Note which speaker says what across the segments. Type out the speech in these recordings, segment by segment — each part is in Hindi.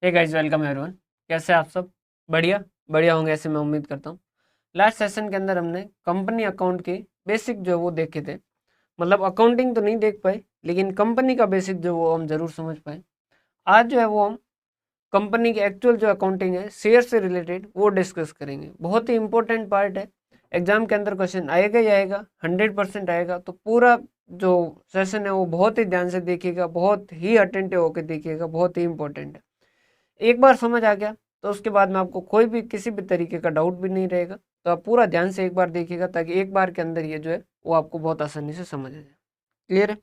Speaker 1: Hey guys, welcome everyone. कैसे आप सब? बढ़िया बढ़िया होंगे ऐसे मैं उम्मीद करता हूँ। लास्ट सेशन के अंदर हमने कंपनी अकाउंट के बेसिक जो है वो देखे थे। मतलब अकाउंटिंग तो नहीं देख पाए, लेकिन कंपनी का बेसिक जो वो हम जरूर समझ पाए। आज जो है वो हम कंपनी की एक्चुअल जो अकाउंटिंग है शेयर से रिलेटेड वो डिस्कस करेंगे। बहुत ही इंपॉर्टेंट पार्ट है। एग्जाम के अंदर क्वेश्चन आएगा ही आएगा, 100% आएगा। तो पूरा जो सेशन है वो बहुत ही ध्यान से देखिएगा, बहुत ही अटेंटिव होकर देखिएगा, बहुत ही इंपॉर्टेंट है। एक बार समझ आ गया तो उसके बाद में आपको कोई भी किसी भी तरीके का डाउट भी नहीं रहेगा। तो आप पूरा ध्यान से एक बार देखिएगा, ताकि एक बार के अंदर ये जो है वो आपको बहुत आसानी से समझ आ जाए। क्लियर है?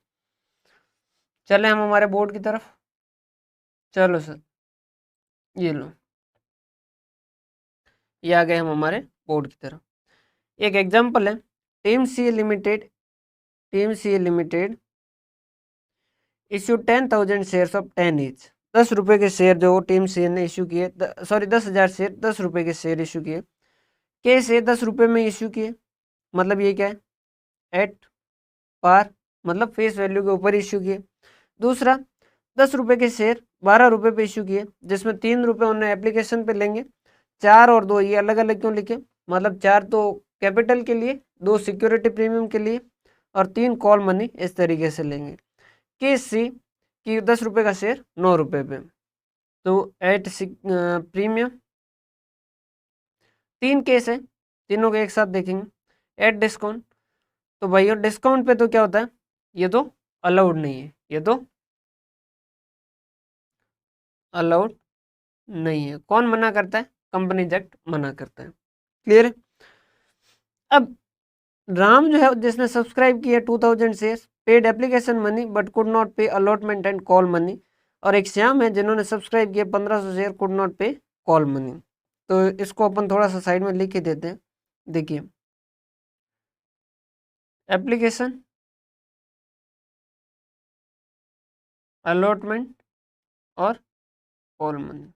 Speaker 1: चले हम हमारे बोर्ड की तरफ। चलो सर, ये लो, ये आ गए हम हमारे बोर्ड की तरफ। एक एग्जाम्पल है। Team C limited team C limited issue 10,000 share of 10 each. 10 रुपए के शेयर जो टीम सी ने इश्यू किए, सॉरी 10,000 शेयर, 10 रुपए के शेयर इश्यू किए। कैसे 10 रुपए में इश्यू किए? मतलब ये क्या है? एट पार, मतलब फेस वैल्यू के ऊपर इश्यू किए। दूसरा, 10 रुपए के शेयर 12 रुपए पे इश्यू किए, जिसमें 3 रुपए उन्हें एप्लीकेशन पे लेंगे। 4 और 2 ये अलग अलग क्यों लिखे? मतलब 4 तो कैपिटल के लिए, 2 सिक्योरिटी प्रीमियम के लिए, और 3 कॉल मनी इस तरीके से लेंगे। केस सी कि 10 रुपए का शेयर 9 रुपए पे, तो एट प्रीमियम। 3 केस है, तीनों को एक साथ देखेंगे। एट डिस्काउंट, तो भाई डिस्काउंट पे तो क्या होता है? ये तो अलाउड नहीं है, ये तो अलाउड नहीं है। कौन मना करता है? कंपनी एक्ट मना करता है। क्लियर है? अब राम जो है जिसने सब्सक्राइब किया 2,000 shares, paid application money but could not पे अलॉटमेंट एंड कॉल मनी। और एक श्याम है जिन्होंने सब्सक्राइब किया 1500 शेयर, कुड नॉट पे कॉल मनी। तो इसको अपन थोड़ा सा साइड में लिख के देते हैं। देखिए, एप्लीकेशन, अलॉटमेंट और कॉल मनी।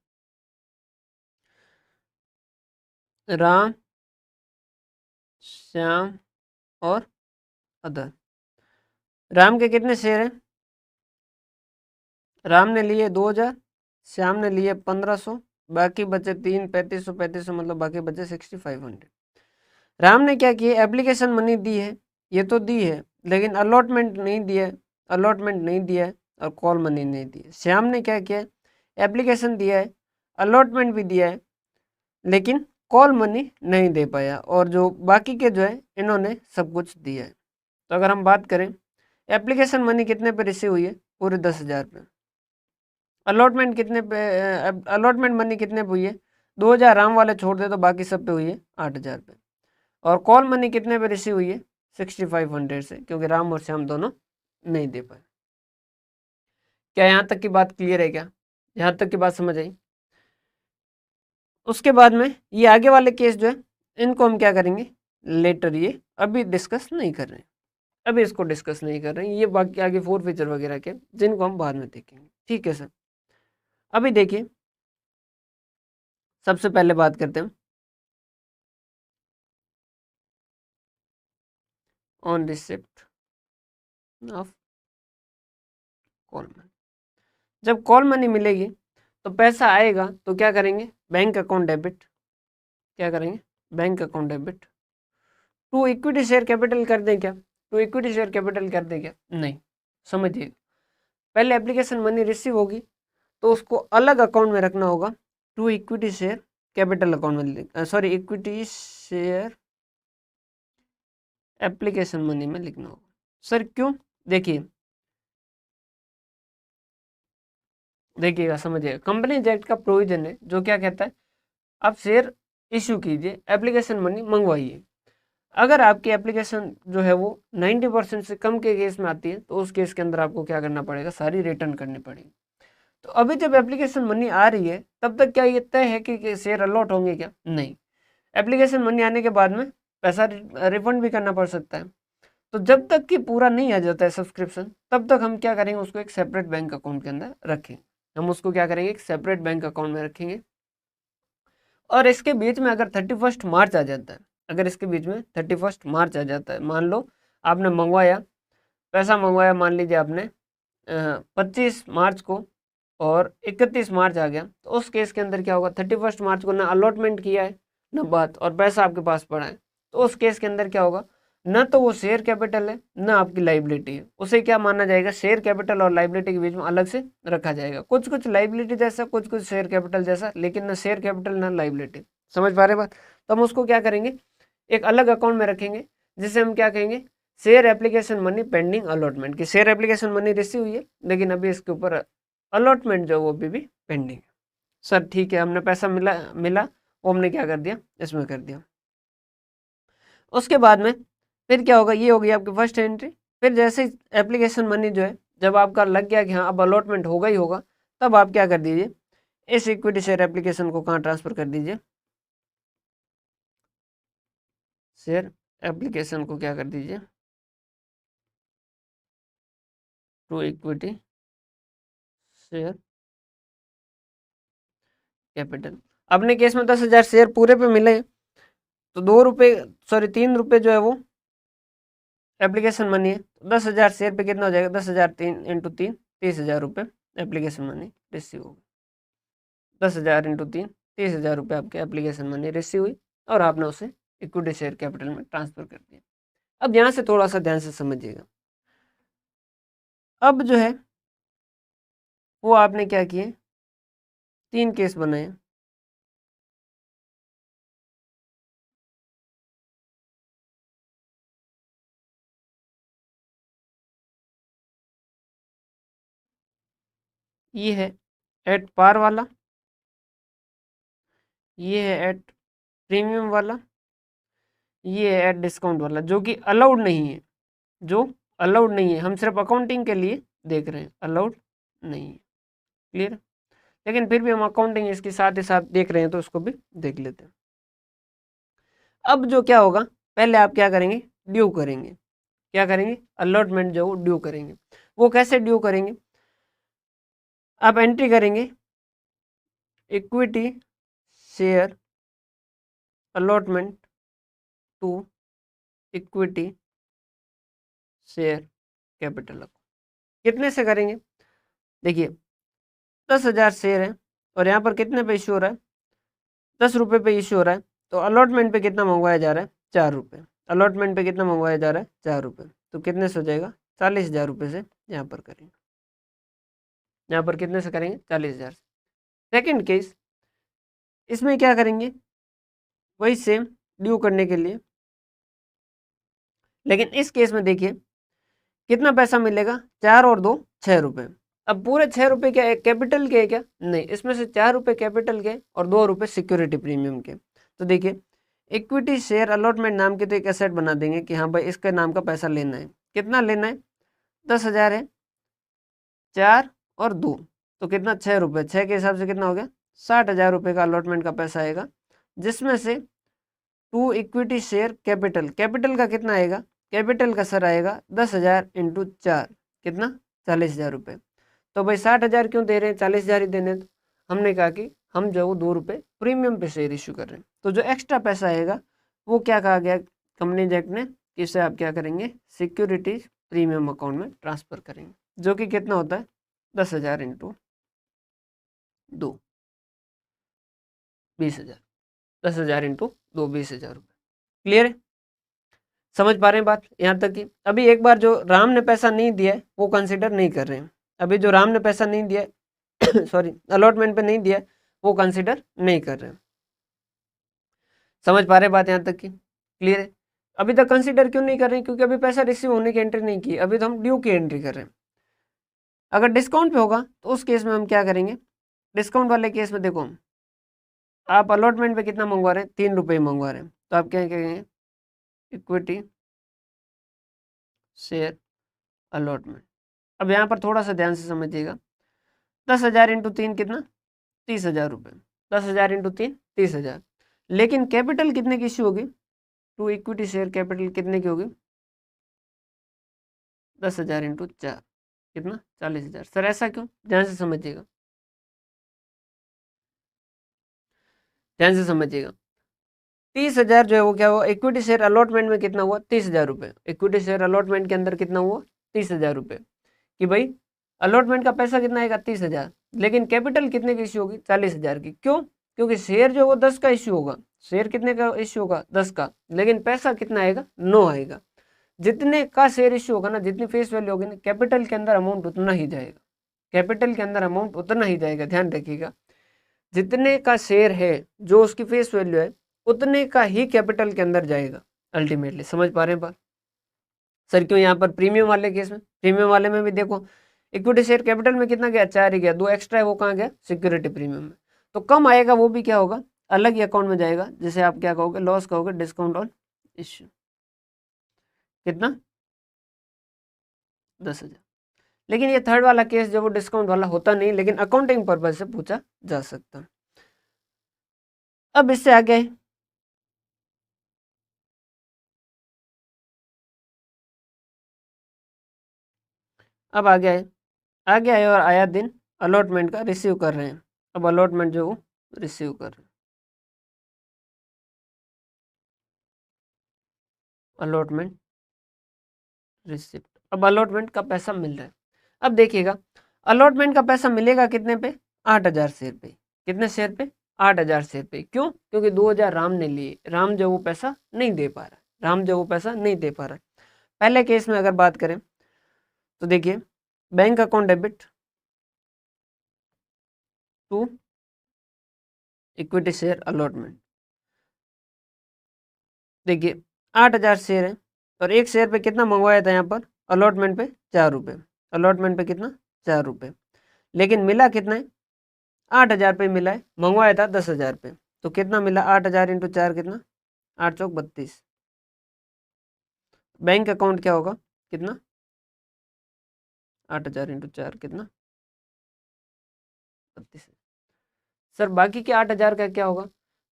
Speaker 1: राम, श्याम और अदर। राम के कितने शेयर हैं? राम ने लिए 2,000, श्याम ने लिए 1,500, बाकी बचे 3, 3,500 3,500, मतलब बाकी बचे 6,500। राम ने क्या किया? एप्लीकेशन मनी दी है, ये तो दी है, लेकिन अलॉटमेंट नहीं दिया है, अलॉटमेंट नहीं दिया है, और कॉल मनी नहीं दी है। श्याम ने क्या किया? एप्लीकेशन दिया है, अलॉटमेंट भी दिया है, लेकिन कॉल मनी नहीं दे पाया। और जो बाकी के जो है इन्होंने सब कुछ दिया है। तो अगर हम बात करें, एप्लीकेशन मनी कितने पे रिसीव हुई है? पूरे 10,000 पे। अलॉटमेंट कितने पे? अलॉटमेंट मनी कितने पे हुई है? 2,000 राम वाले छोड़ दे तो बाकी सब पे हुई है 8,000 पे। और कॉल मनी कितने पे रिसीव हुई है? 6,500 से, क्योंकि राम और श्याम दोनों नहीं दे पाए। क्या यहाँ तक की बात क्लियर है? क्या यहाँ तक की बात समझ आई? उसके बाद में ये आगे वाले केस जो है इनको हम क्या करेंगे लेटर, ये अभी डिस्कस नहीं कर रहे हैं। अभी इसको डिस्कस नहीं कर रहे हैं, ये बाकी आगे फोर फीचर वगैरह के जिनको हम बाद में देखेंगे। ठीक है सर? अभी देखिए, सबसे पहले बात करते हैं on receipt of call money. जब कॉल मनी मिलेगी तो पैसा आएगा तो क्या करेंगे? Bank account debit. क्या करेंगे? Bank account debit. To equity share capital कर दें क्या? टू इक्विटी शेयर कैपिटल कर दें क्या? नहीं। समझिए, पहले एप्लीकेशन मनी रिसीव होगी तो उसको अलग अकाउंट में रखना होगा। To equity share capital account में, sorry equity share application money में लिखना होगा। सर क्यों? देखिए, देखिएगा, समझिएगा। कंपनी एक्ट का प्रोविजन है जो क्या कहता है, आप शेयर इश्यू कीजिए, एप्लीकेशन मनी मंगवाइए। अगर आपकी एप्लीकेशन जो है वो 90% से कम के केस में आती है तो उस केस के अंदर आपको क्या करना पड़ेगा? सारी रिटर्न करनी पड़ेगी। तो अभी जब एप्लीकेशन मनी आ रही है तब तक क्या ये तय है कि शेयर अलॉट होंगे क्या? नहीं। एप्लीकेशन मनी आने के बाद में पैसा रिफंड भी करना पड़ सकता है। तो जब तक कि पूरा नहीं आ जाता है सब्सक्रिप्शन, तब तक हम क्या करेंगे? उसको एक सेपरेट बैंक अकाउंट के अंदर रखेंगे। हम उसको क्या करेंगे? एक सेपरेट बैंक अकाउंट में रखेंगे। और इसके बीच में अगर 31 मार्च आ जाता है, अगर इसके बीच में 31 मार्च आ जाता है, मान लो आपने मंगवाया, पैसा मंगवाया, मान लीजिए आपने 25 मार्च को, और 31 मार्च आ गया, तो उस केस के अंदर क्या होगा, 31 मार्च को ना अलॉटमेंट किया है ना बात, और पैसा आपके पास पड़ा है, तो उस केस के अंदर क्या होगा, ना तो वो शेयर कैपिटल है ना आपकी लाइबिलिटी है, उसे क्या माना जाएगा, शेयर कैपिटल और लाइबिलिटी के बीच में अलग से रखा जाएगा, कुछ कुछ लाइबिलिटी जैसा, कुछ कुछ शेयर कैपिटल जैसा, लेकिन ना शेयर कैपिटल ना लाइबिलिटी। समझ पा रहे बात? तो हम उसको क्या करेंगे, एक अलग अकाउंट में रखेंगे, जिसे हम क्या कहेंगे, share application money pending allotment, की शेयर एप्लीकेशन मनी रिसीव हुई है लेकिन अभी इसके ऊपर अलॉटमेंट जो वो भी पेंडिंग है। सर ठीक है, हमने पैसा मिला वो हमने क्या कर दिया, इसमें कर दिया। उसके बाद में फिर क्या होगा, ये होगी आपकी फर्स्ट एंट्री। फिर जैसे एप्लीकेशन मनी जो है जब आपका लग गया कि हाँ अब अलॉटमेंट होगा ही होगा, तब आप क्या कर दीजिए, इस इक्विटी शेयर एप्लीकेशन को कहाँ ट्रांसफर कर दीजिए, शेयर एप्लीकेशन को क्या कर दीजिए, टू इक्विटी शेयर कैपिटल। अपने केस में 10,000 शेयर पूरे पे मिले, तो 2 रुपये, सॉरी 3 रुपये जो है वो एप्लीकेशन मनी है, तो 10,000 शेयर पे कितना हो जाएगा, 10,000 3 × 3 30,000 रुपये एप्लीकेशन मनी रिसीव होगी। 10,000 × 3 30,000 रुपये आपके एप्लीकेशन मनी रिसीव हुई, और आपने उसे इक्विटी शेयर कैपिटल में ट्रांसफर कर दिया। अब यहाँ से थोड़ा सा ध्यान से समझिएगा, अब जो है वो आपने क्या किए, 3 केस बनाए। ये है एट पार वाला, ये है एट प्रीमियम वाला, ये है एट डिस्काउंट वाला, जो कि अलाउड नहीं है, जो अलाउड नहीं है, हम सिर्फ अकाउंटिंग के लिए देख रहे हैं, अलाउड नहीं है। क्लियर? लेकिन फिर भी हम अकाउंटिंग इसके साथ ही साथ देख रहे हैं, तो उसको भी देख लेते हैं। अब जो क्या होगा, पहले आप क्या करेंगे, ड्यू करेंगे। क्या करेंगे, अलॉटमेंट जो ड्यू करेंगे। वो कैसे ड्यू करेंगे, आप एंट्री करेंगे equity share allotment to equity share capital. कितने से करेंगे, देखिए 10,000 शेयर है, और यहाँ पर कितने पे इश्यू हो रहा है, 10 रुपये पे इश्यू हो रहा है, तो अलॉटमेंट पे कितना मंगवाया जा रहा है, 4 रुपये। अलॉटमेंट पे कितना मंगवाया जा रहा है, 4 रुपये, तो कितने से हो जाएगा, 40,000 रुपये से यहाँ पर करेंगे। यहाँ पर कितने से करेंगे, 40,000 से। सेकेंड केस, इसमें क्या करेंगे, वही सेम ड्यू करने के लिए, लेकिन इस केस में देखिए कितना पैसा मिलेगा, 4 और 2 6 रुपये। अब पूरे 6 रुपये क्या कैपिटल के है क्या, नहीं, इसमें से 4 रुपये कैपिटल के और 2 रुपये सिक्योरिटी प्रीमियम के। तो देखिए इक्विटी शेयर अलॉटमेंट नाम के तो एक एसेट बना देंगे कि हाँ भाई इसके नाम का पैसा लेना है। कितना लेना है, 10,000 है, 4 और 2, तो कितना 6 रुपये, 6 के हिसाब से कितना हो गया, 60,000 रुपये का अलॉटमेंट का पैसा आएगा, जिसमें से to equity share capital, capital का कितना आएगा, कैपिटल का सर आएगा 10,000 × 4, कितना 40,000 रुपये। तो भाई 60,000 क्यों दे रहे हैं, 40,000 ही देने, तो हमने कहा कि हम जो 2 रुपये प्रीमियम पे शेयर इशू कर रहे हैं, तो जो एक्स्ट्रा पैसा आएगा वो क्या कहा गया कंपनी एक्ट ने, इसे आप क्या करेंगे, सिक्योरिटीज प्रीमियम अकाउंट में ट्रांसफर करेंगे, जो कि कितना होता है 10,000 × 2 20,000, 10,000 × 2 20,000 रुपये। क्लियर है, समझ पा रहे हैं बात यहाँ तक की। अभी एक बार जो राम ने पैसा नहीं दिया है वो कंसिडर नहीं कर रहे हैं, अभी जो राम ने पैसा नहीं दिया है सॉरी अलॉटमेंट पे नहीं दिया है वो कंसिडर नहीं कर रहे हैं। समझ पा रहे बात यहाँ तक की, क्लियर है। अभी तक कंसिडर क्यों नहीं कर रहे हैं, क्योंकि अभी पैसा रिसीव होने की एंट्री नहीं की, अभी तो हम ड्यू की एंट्री कर रहे हैं। अगर डिस्काउंट पे होगा तो उस केस में हम क्या करेंगे, डिस्काउंट वाले केस में देखो आप अलॉटमेंट पे कितना मंगवा रहे हैं, 3 रुपये मंगवा रहे हैं, तो आप क्या कहेंगे, इक्विटी शेयर अलॉटमेंट। अब यहाँ पर थोड़ा सा ध्यान से समझिएगा, 10,000 × 3 कितना, 30,000 रुपये, 10,000 × 3 30,000, लेकिन कैपिटल कितने की इश्यू होगी, टू इक्विटी शेयर कैपिटल कितने की होगी, 10,000 × 4 कितना 40,000। सर ऐसा क्यों, ध्यान से समझिएगा, ध्यान से समझिएगा। 30,000 जो है वो क्या हुआ, इक्विटी शेयर अलॉटमेंट में कितना हुआ, 30,000 रुपये, इक्विटी शेयर अलॉटमेंट के अंदर कितना हुआ, 30,000 रुपये, कि भाई अलॉटमेंट का पैसा कितना आएगा 30,000, लेकिन कैपिटल कितने की इश्यू होगी 40,000 की। क्यों? क्योंकि शेयर जो वो 10 का इश्यू होगा, शेयर कितने का इश्यू होगा 10 का, लेकिन पैसा कितना आएगा 9 आएगा। जितने का शेयर इश्यू होगा ना, जितनी फेस वैल्यू होगी ना, कैपिटल के अंदर अमाउंट उतना ही जाएगा, कैपिटल के अंदर अमाउंट उतना ही जाएगा। ध्यान रखिएगा, जितने का शेयर है जो उसकी फेस वैल्यू है उतने का ही कैपिटल के अंदर जाएगा अल्टीमेटली। समझ पा रहे हैं बात? सर क्यों? यहाँ पर प्रीमियम वाले केस में, प्रीमियम वाले में भी देखो इक्विटी शेयर कैपिटल में कितना गया 4 ही गया, 2 एक्स्ट्रा है वो कहाँ गया सिक्योरिटी प्रीमियम में। तो कम आएगा वो भी क्या होगा अलग ही अकाउंट में जाएगा, जिसे आप क्या कहोगे लॉस कहोगे, डिस्काउंट ऑन इश्यू। कितना 10,000। लेकिन ये थर्ड वाला केस जो वो डिस्काउंट वाला होता नहीं, लेकिन अकाउंटिंग पर्पज से पूछा जा सकता। अब इससे आगे अब आगे आए और आया दिन अलॉटमेंट का रिसीव कर रहे हैं। अब अलॉटमेंट जो वो रिसीव कर रहे हैं, अलॉटमेंट रिसिप्ट। अब अलॉटमेंट का पैसा मिल रहा है। अब देखिएगा अलॉटमेंट का पैसा मिलेगा कितने पे 8,000 शेयर पे। कितने शेयर पे 8,000 शेयर पे। क्यों? क्योंकि 2,000 राम ने लिए, राम जो वो पैसा नहीं दे पा रहा, राम जो वो पैसा नहीं दे पा रहा। पहले केस में अगर बात करें तो देखिए bank account debit to equity share allotment. देखिए 8,000 शेयर है और एक शेयर पे कितना मंगवाया था यहाँ पर अलॉटमेंट पे 4 रुपये, अलॉटमेंट पे कितना 4 रुपये, लेकिन मिला कितना है 8,000 पे मिला है, मंगवाया था 10,000 पे। तो कितना मिला 8,000 इंटू 4 कितना 8 चौक 32। बैंक अकाउंट क्या होगा कितना 8,000 इंटू 4 कितना 32। सर बाकी के 8,000 का क्या होगा?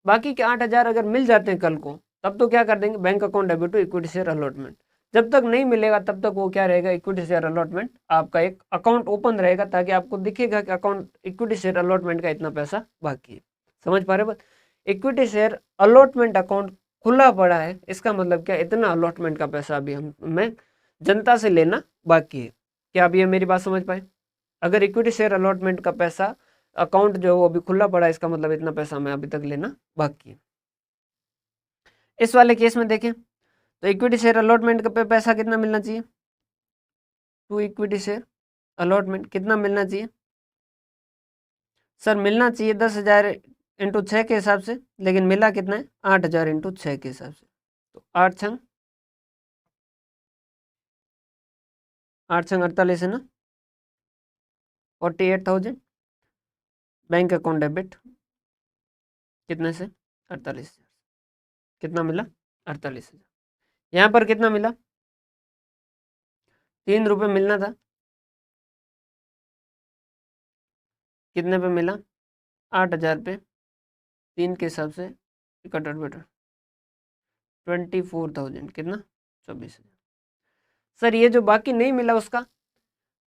Speaker 1: बाकी के 8,000 अगर मिल जाते हैं कल को तब तो क्या कर देंगे bank account debit to equity share allotment. जब तक नहीं मिलेगा तब तक वो क्या रहेगा इक्विटी शेयर अलॉटमेंट आपका एक अकाउंट ओपन रहेगा, ताकि आपको दिखेगा कि अकाउंट इक्विटी शेयर अलॉटमेंट का इतना पैसा बाकी है। समझ पा रहे बस? इक्विटी शेयर अलॉटमेंट अकाउंट खुला पड़ा है, इसका मतलब क्या इतना अलॉटमेंट का पैसा अभी हमें जनता से लेना बाकी है। क्या अभी ये मेरी बात समझ पाए? अगर इक्विटी शेयर अलॉटमेंट का पैसा अकाउंट जो है वो अभी खुला पड़ा है, इसका मतलब इतना पैसा हमें अभी तक लेना बाकी है। इस वाले केस में देखें तो इक्विटी शेयर अलॉटमेंट का पैसा कितना मिलना चाहिए टू इक्विटी शेयर अलॉटमेंट कितना मिलना चाहिए? सर मिलना चाहिए 10,000 इंटू 6 के हिसाब से, लेकिन मिला कितना है 8,000 इंटू 6 के हिसाब से। तो 8 छंग 48 है ना, 48,000 बैंक अकाउंट डेबिट कितने से 48,000। कितना मिला 48,000। यहाँ पर कितना मिला 3 रुपये मिलना था, कितने पे मिला 8,000 पे 3 के हिसाब से इकट्ठा बेटर 24,000 कितना 24,000। सर ये जो बाकी नहीं मिला उसका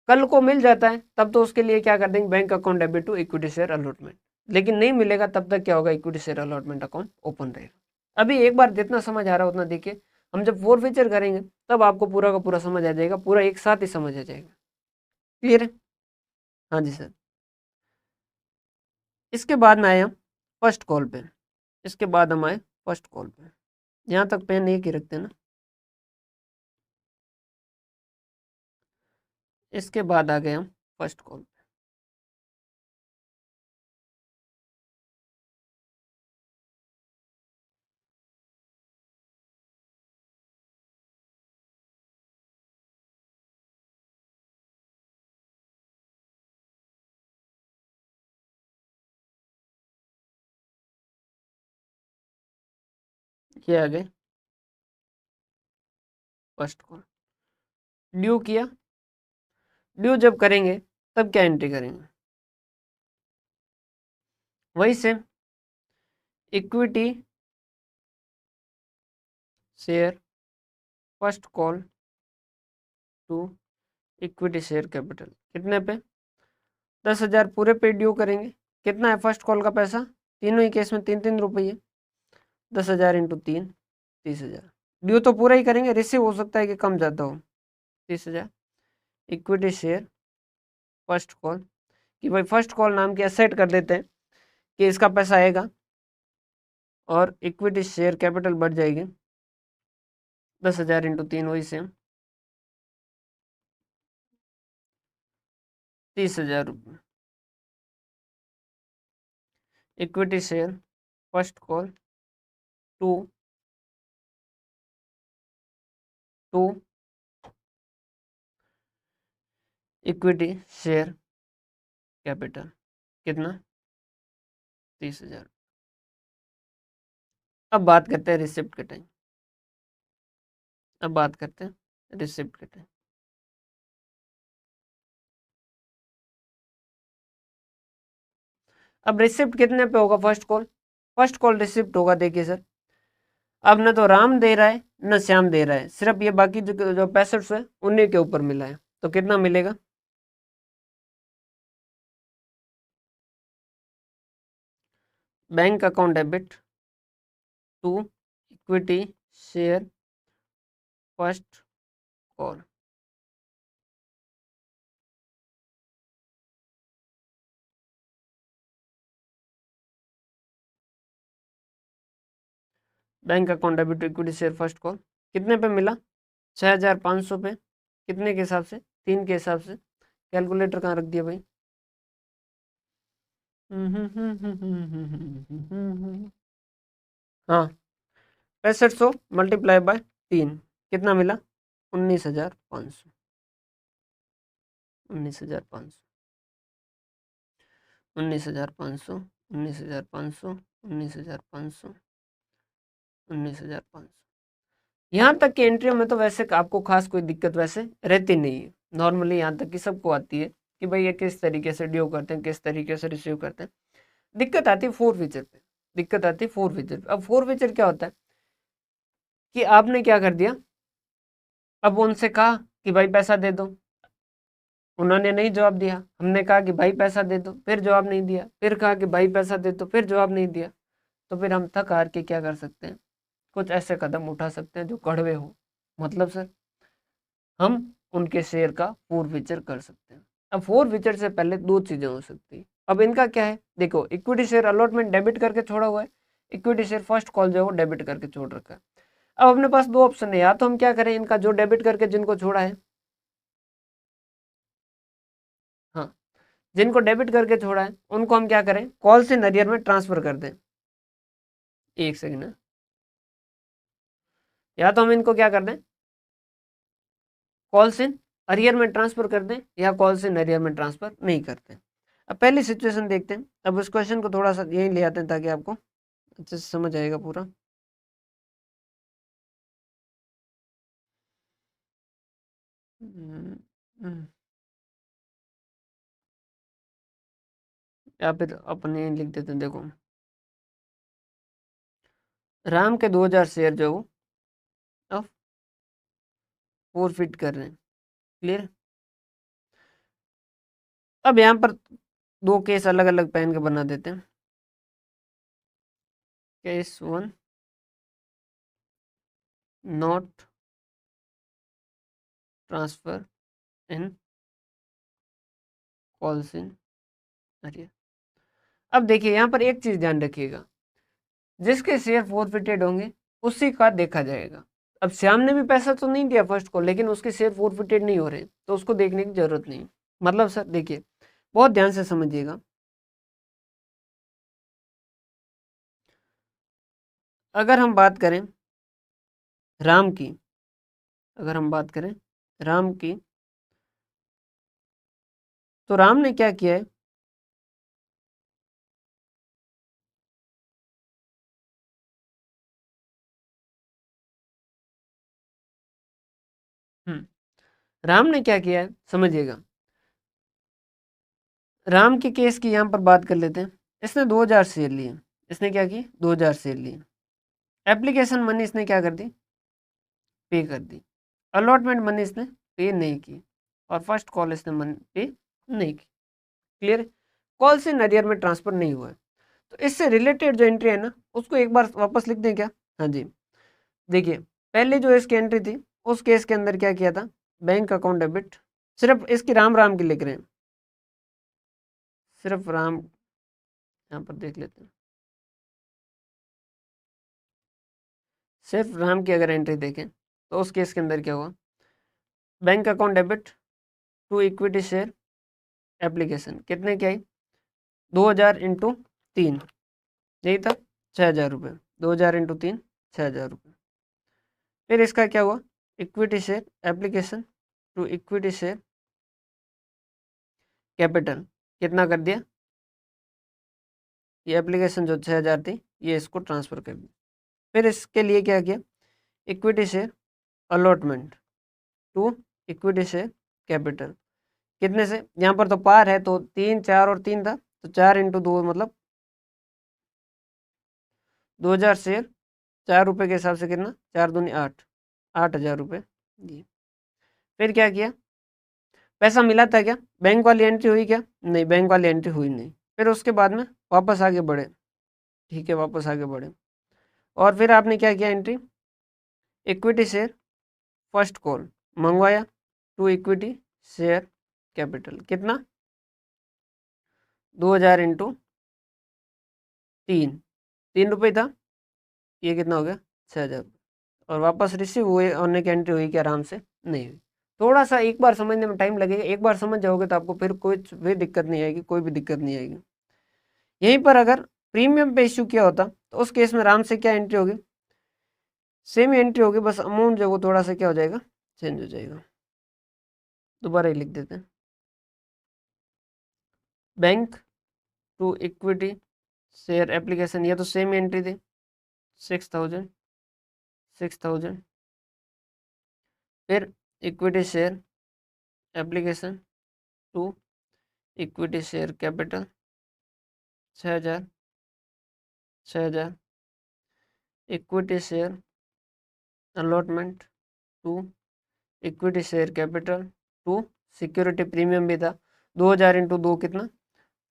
Speaker 1: कल को मिल जाता है तब तो उसके लिए क्या कर देंगे bank account debit to equity share allotment, लेकिन नहीं मिलेगा तब तक क्या होगा equity share allotment account open रहेगा। अभी एक बार जितना समझ आ रहा है उतना देखिए, हम जब फॉरफीचर करेंगे तब आपको पूरा का पूरा समझ आ जाएगा, पूरा एक साथ ही समझ आ जाएगा। क्लियर है? हाँ जी सर। इसके बाद में आए हम फर्स्ट कॉल पे, इसके बाद हम आए फर्स्ट कॉल पे। यहाँ तक पेन एक ही रखते हैं ना। इसके बाद आ गए हम फर्स्ट कॉल पे। ये आ गए फर्स्ट कॉल। ड्यू किया, ड्यू जब करेंगे तब क्या एंट्री करेंगे वही से equity share first call to equity share capital कितने पे 10,000 पूरे पे ड्यू करेंगे। कितना है फर्स्ट कॉल का पैसा तीनों ही केस में 3-3 रुपये, 10,000 इंटू 3 30,000। ड्यू तो पूरा ही करेंगे, रिसीव हो सकता है कि कम ज़्यादा हो 30,000 इक्विटी शेयर फर्स्ट कॉल, कि भाई फर्स्ट कॉल नाम की सेट कर देते हैं कि इसका पैसा आएगा और इक्विटी शेयर कैपिटल बढ़ जाएगी 10,000 इंटू 3 वही सेम 30,000 रुपये। Equity share first call to equity share capital कितना 30,000। अब बात करते हैं रिसिप्ट के टाइम, रिसिप्ट के टाइम। अब रिसिप्ट कितने पे होगा? फर्स्ट कॉल रिसिप्ट होगा। देखिए सर, अब न तो राम दे रहा है न श्याम दे रहा है, सिर्फ ये बाकी जो 65 है उन्हीं के ऊपर मिला है, तो कितना मिलेगा? Bank account debit to equity share first call. Bank account debit to equity share first call कितने पे मिला? 6,500 पे। कितने के हिसाब से? 3 के हिसाब से। कैलकुलेटर कहाँ रख दिया भाई? हाँ, 6500 मल्टीप्लाई बाय 3 कितना मिला? 19,500। 19,500 19,500 19,500 19,500 19,500। यहाँ तक की एंट्री में तो वैसे आपको खास कोई दिक्कत वैसे रहती नहीं है। नॉर्मली यहाँ तक की सबको आती है कि भाई ये किस तरीके से ड्यू करते हैं, किस तरीके से रिसीव करते हैं। दिक्कत आती है फोर फीचर पे, दिक्कत आती है फोर फीचर पे। अब फोर फीचर क्या होता है कि आपने क्या कर दिया, अब उनसे कहा कि भाई पैसा दे दो, उन्होंने नहीं जवाब दिया। हमने कहा कि भाई पैसा दे दो, फिर जवाब नहीं दिया। फिर कहा कि भाई पैसा दे दो, फिर जवाब नहीं दिया। तो फिर हम थक हार के क्या कर सकते हैं, कुछ ऐसे कदम उठा सकते हैं जो कड़वे हो। मतलब सर, हम उनके शेयर का फोर फीचर कर सकते हैं। अब फोर फीचर से पहले दो चीजें हो सकती है। अब इनका क्या है, देखो, इक्विटी शेयर अलॉटमेंट डेबिट करके छोड़ा हुआ है, इक्विटी शेयर फर्स्ट कॉल जो है वो डेबिट करके छोड़ रखा है। अब अपने पास दो ऑप्शन है, या तो हम क्या करें, इनका जो डेबिट करके जिनको छोड़ा है, हाँ, जिनको डेबिट करके छोड़ा है उनको हम क्या करें, कॉल से नरियर में ट्रांसफर कर दें। एक सेकंड है, या तो हम इनको क्या कर दें, कॉल से अरियर में ट्रांसफर कर दें, या कॉल से अरियर में ट्रांसफर नहीं करते। अब पहली सिचुएशन देखते हैं। अब इस क्वेश्चन को थोड़ा सा यही ले आते हैं ताकि आपको अच्छे से समझ आएगा पूरा। या फिर अपने लिख देते हैं। देखो, राम के 2,000 शेयर जो अब फोर फिट कर रहे हैं। क्लियर? अब यहाँ पर दो केस अलग अलग पहन के बना देते हैं। Case 1, not transfer in calls in arrear. अब देखिए यहाँ पर एक चीज ध्यान रखिएगा, जिसके शेयर फोरफिटेड होंगे उसी का देखा जाएगा। अब श्याम ने भी पैसा तो नहीं दिया फर्स्ट को, लेकिन उसके शेयर फोरफिटेड नहीं हो रहे, तो उसको देखने की जरूरत नहीं। मतलब सर देखिए, बहुत ध्यान से समझिएगा। अगर हम बात करें राम की, अगर हम बात करें राम की, तो राम ने क्या किया है, राम ने क्या किया है समझिएगा। राम के केस की यहां पर बात कर लेते हैं। इसने 2,000 शेयर लिए। इसने क्या की, 2,000 शेयर लिए। एप्लीकेशन मनी इसने क्या कर दी, पे कर दी। अलॉटमेंट मनी इसने पे नहीं की, और फर्स्ट कॉल इसने मनी पे नहीं की। क्लियर? कॉल से नरियर में ट्रांसफर नहीं हुआ है। तो इससे रिलेटेड जो एंट्री है ना, उसको एक बार वापस लिख दें क्या? हाँ जी, देखिए, पहले जो इसकी एंट्री थी उस केस के अंदर क्या किया था, बैंक अकाउंट डेबिट, सिर्फ इसकी राम राम की लिख रहे हैं। सिर्फ राम, यहाँ पर देख लेते हैं, सिर्फ राम की अगर एंट्री देखें तो उस केस के अंदर क्या हुआ, bank account debit to equity share application कितने की आई, 2000 इंटू 3, यही था 6000 रुपये, 2000 इंटू 3 6000 रुपये। फिर इसका क्या हुआ, equity share application to equity share capital कितना कर दिया, ये एप्लीकेशन जो 6000 थी ये इसको ट्रांसफ़र कर दी। फिर इसके लिए क्या किया, equity share allotment to equity share capital कितने से, यहाँ पर तो पार है तो 3 4 और 3 था, तो 4 इंटू 2 मतलब 2000 शेयर 4 रुपये के हिसाब से कितना, 4 दूनी 8, 8000 रुपये जी। फिर क्या किया, पैसा मिला था क्या, बैंक वाली एंट्री हुई क्या, नहीं बैंक वाली एंट्री हुई नहीं। फिर उसके बाद में वापस आगे बढ़े, ठीक है वापस आगे बढ़े, और फिर आपने क्या किया entry, equity share first call मंगवाया टू इक्विटी शेयर कैपिटल कितना, 2000 इंटू 3 रुपये था, ये कितना हो गया 6000, और वापस रिसीव हुए होने की एंट्री हुई कि आराम से नहीं हुई। थोड़ा सा एक बार समझने में टाइम लगेगा, एक बार समझ जाओगे तो आपको फिर कोई भी दिक्कत नहीं आएगी, कोई भी दिक्कत नहीं आएगी। यहीं पर अगर प्रीमियम पे इश्यू किया होता तो उस केस में आराम से क्या एंट्री होगी, सेम ही एंट्री होगी, बस अमाउंट जो वो थोड़ा सा क्या हो जाएगा, चेंज हो जाएगा। दोबारा ही लिख देते हैं, bank to equity share application, ये तो सेम एंट्री थी 6000, फिर equity share application to equity share capital 6000, equity share allotment to equity share capital to security premium भी था, 2000 इंटू 2 कितना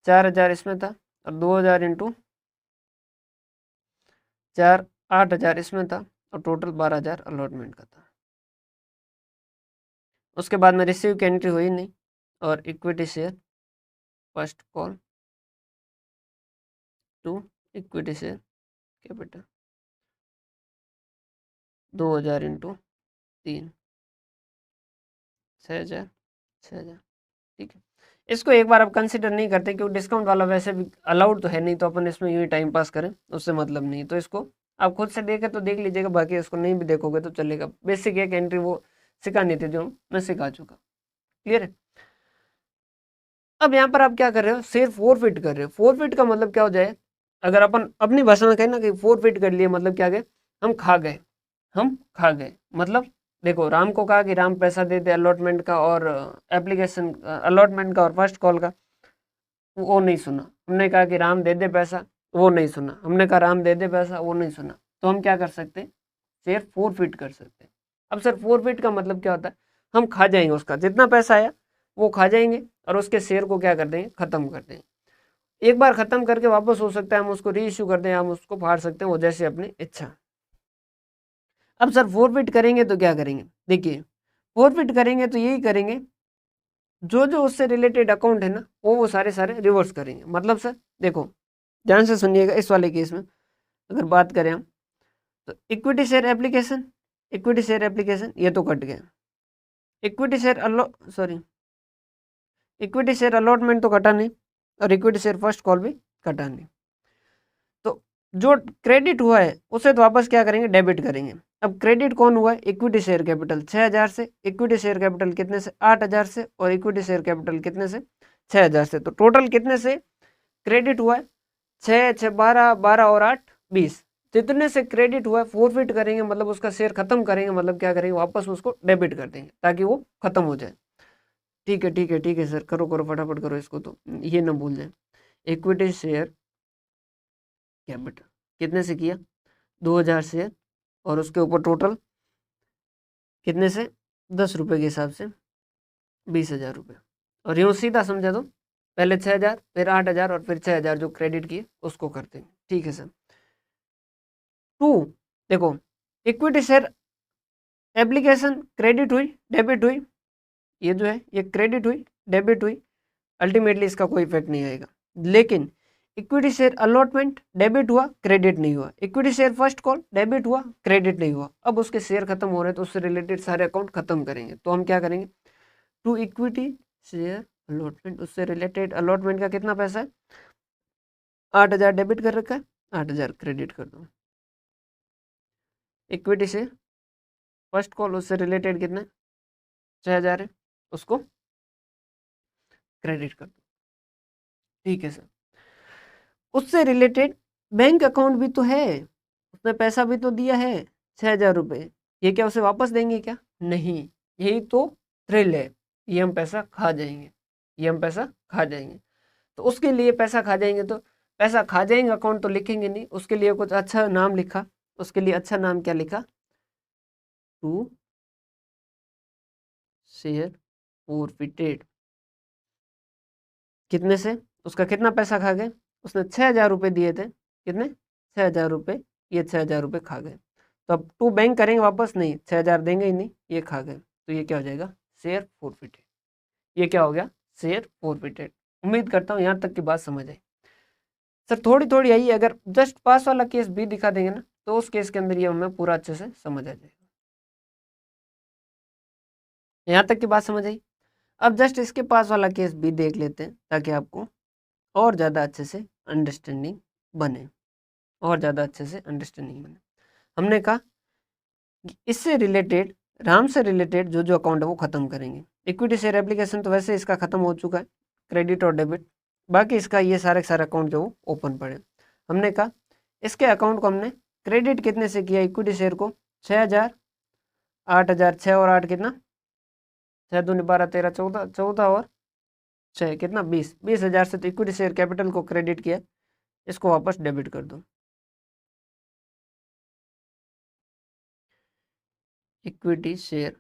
Speaker 1: 4000 इसमें था, और 2000 इंटू 4 8000 इसमें था, और टोटल 12000 अलॉटमेंट का था। उसके बाद में रिसीव की एंट्री हुई नहीं, और equity share first call to equity share capital 2000 into 3 6000, ठीक है। इसको एक बार आप कंसिडर नहीं करते क्योंकि डिस्काउंट वाला वैसे भी अलाउड तो है नहीं, तो अपन इसमें यूँ ही टाइम पास करें उससे मतलब नहीं, तो इसको आप खुद से देखें तो देख लीजिएगा, बाकी इसको नहीं भी देखोगे तो चलेगा। बेसिक एक एंट्री वो सिखानी थी जो मैं सिखा चुका, क्लियर है। अब यहाँ पर आप क्या कर रहे हो, शेयर फोरफिट कर रहे हो। फोरफिट का मतलब क्या हो जाए, अगर अपन अपनी भाषा में कहें ना कि फोरफिट कर लिए, मतलब क्या गए, हम खा गए। मतलब देखो राम को कहा कि राम पैसा दे दे अलॉटमेंट का और एप्लीकेशन अलॉटमेंट का और फर्स्ट कॉल का, वो नहीं सुना। हमने कहा कि राम दे दे पैसा, वो नहीं सुना। हमने कहा राम दे दे पैसा, वो नहीं सुना। तो हम क्या कर सकते हैं, शेयर फोरफिट कर सकते हैं। अब सर फोरफिट का मतलब क्या होता है, हम खा जाएंगे, उसका जितना पैसा आया वो खा जाएंगे और उसके शेयर को क्या कर देंगे, खत्म कर देंगे। एक बार खत्म करके वापस हो सकता है हम उसको री इश्यू कर दें, हम उसको फाड़ सकते हैं, वो जैसे अपनी इच्छा। अब सर फोरफिट करेंगे तो क्या करेंगे, देखिए फोरफिट करेंगे तो यही करेंगे, जो जो उससे रिलेटेड अकाउंट है ना वो सारे रिवर्स करेंगे। मतलब सर देखो ध्यान से सुनिएगा, इस वाले केस में अगर बात करें हम, तो इक्विटी शेयर एप्लीकेशन ये तो कट गया, इक्विटी शेयर अलॉटमेंट तो कटा नहीं, और इक्विटी शेयर फर्स्ट कॉल भी कटा नहीं। तो जो क्रेडिट हुआ है उसे तो वापस क्या करेंगे, डेबिट करेंगे। अब क्रेडिट कौन हुआ है, इक्विटी शेयर कैपिटल 6000 से, इक्विटी शेयर कैपिटल कितने से 8000 से, और इक्विटी शेयर कैपिटल कितने से 6000 से। तो टोटल कितने से क्रेडिट हुआ है, 6 6 12 12 और 8 20, जितने से क्रेडिट हुआ है फोरफिट करेंगे, मतलब उसका शेयर खत्म करेंगे, मतलब क्या करेंगे, वापस उसको डेबिट कर देंगे ताकि वो खत्म हो जाए। ठीक है सर, करो फटाफट करो इसको, तो ये ना भूल जाए। इक्विटी शेयर कैपिटल कितने से किया, 2000 शेयर, और उसके ऊपर टोटल कितने से 10 रुपये के हिसाब से 20,000 रुपये। और यूँ सीधा समझा दो, पहले 6000 फिर 8000 और फिर 6000 जो क्रेडिट किए उसको करते हैं। ठीक है सर। 2 देखो, इक्विटी शेयर एप्लीकेशन क्रेडिट हुई डेबिट हुई, ये जो है ये क्रेडिट हुई डेबिट हुई, अल्टीमेटली इसका कोई इफेक्ट नहीं आएगा। लेकिन इक्विटी शेयर अलॉटमेंट डेबिट हुआ, क्रेडिट नहीं हुआ। Equity share first call debit हुआ, क्रेडिट नहीं हुआ। अब उसके शेयर खत्म हो रहे हैं तो उससे रिलेटेड सारे अकाउंट खत्म करेंगे। तो हम क्या करेंगे, टू इक्विटी शेयर अलॉटमेंट, उससे रिलेटेड अलॉटमेंट का कितना पैसा है, 8,000 डेबिट कर रखा है, 8,000 क्रेडिट कर दो। इक्विटी शेयर फर्स्ट कॉल, उससे रिलेटेड कितना 6,000 है, उसको क्रेडिट कर दो। ठीक है सर। उससे रिलेटेड बैंक अकाउंट भी तो है, उसने पैसा भी तो दिया है 6,000 रुपये। ये क्या उसे वापस देंगे क्या, नहीं, यही तो थ्रिल है, ये हम पैसा खा जाएंगे, ये हम पैसा खा जाएंगे। तो उसके लिए पैसा खा जाएंगे, तो पैसा खा जाएंगे अकाउंट तो लिखेंगे नहीं, उसके लिए कुछ अच्छा नाम लिखा। उसके लिए अच्छा नाम क्या लिखा, टू शेयर फॉरफिटेड। कितने से, उसका कितना पैसा खा गए, उसने 6,000 रुपये दिए थे, कितने 6,000 रुपये, ये 6,000 रुपये खा गए। तो अब टू बैंक करेंगे वापस, नहीं 6,000 देंगे ही नहीं, ये खा गए। तो ये क्या हो जाएगा, शेयर फॉरफिटेड। ये क्या हो गया, शेयर फॉरफिटेड। उम्मीद करता हूँ यहाँ तक की बात समझ आई। सर थोड़ी थोड़ी आई, अगर जस्ट पास वाला केस भी दिखा देंगे ना तो उस केस के अंदर ये हमें पूरा अच्छे से समझ आ जाएगा। यहाँ तक की बात समझ आई। अब जस्ट इसके पास वाला केस भी देख लेते हैं ताकि आपको और ज़्यादा अच्छे से अंडरस्टैंडिंग बने, और ज़्यादा अच्छे से अंडरस्टैंडिंग बने। हमने कहा कि इससे रिलेटेड, राम से रिलेटेड जो जो अकाउंट है वो ख़त्म करेंगे। इक्विटी शेयर एप्लीकेशन तो वैसे इसका ख़त्म हो चुका है, क्रेडिट और डेबिट। बाकी इसका ये सारे अकाउंट जो ओपन पड़े। हमने कहा इसके अकाउंट को हमने क्रेडिट कितने से किया, इक्विटी शेयर को 6,000, 8,000, 6 और 8 कितना, 6 दूनी 12, 13, 14, 14 और 6 कितना 20, 20,000 से तो इक्विटी शेयर कैपिटल को क्रेडिट किया, इसको वापस डेबिट कर दो। इक्विटी शेयर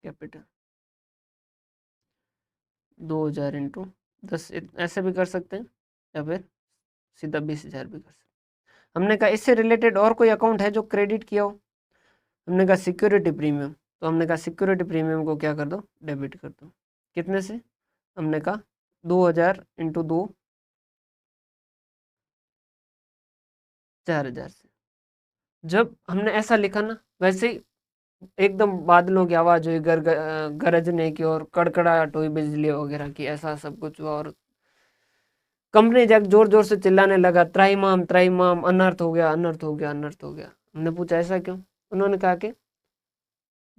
Speaker 1: कैपिटल 2,000 इंटू 10, ऐसे भी कर सकते हैं या फिर सीधा 20,000 भी कर सकते हैं। हमने कहा इससे रिलेटेड और कोई अकाउंट है जो क्रेडिट किया हो, हमने कहा सिक्योरिटी प्रीमियम। तो हमने कहा सिक्योरिटी प्रीमियम को क्या कर दो, डेबिट कर दो। कितने से, हमने कहा 2,000 इंटू 2, 4,000 से। जब हमने ऐसा लिखा ना, वैसे ही एकदम बादलों की आवाज़ हुई, गरजने की और कड़कड़ाहट हुई बिजली वगैरह की, ऐसा सब कुछ हुआ। और कंपनी जग जोर जोर से चिल्लाने लगा, त्राहिमाम त्राहिमाम, अनर्थ हो गया, अनर्थ हो गया, अनर्थ हो गया। हमने पूछा ऐसा क्यों, उन्होंने कहा कि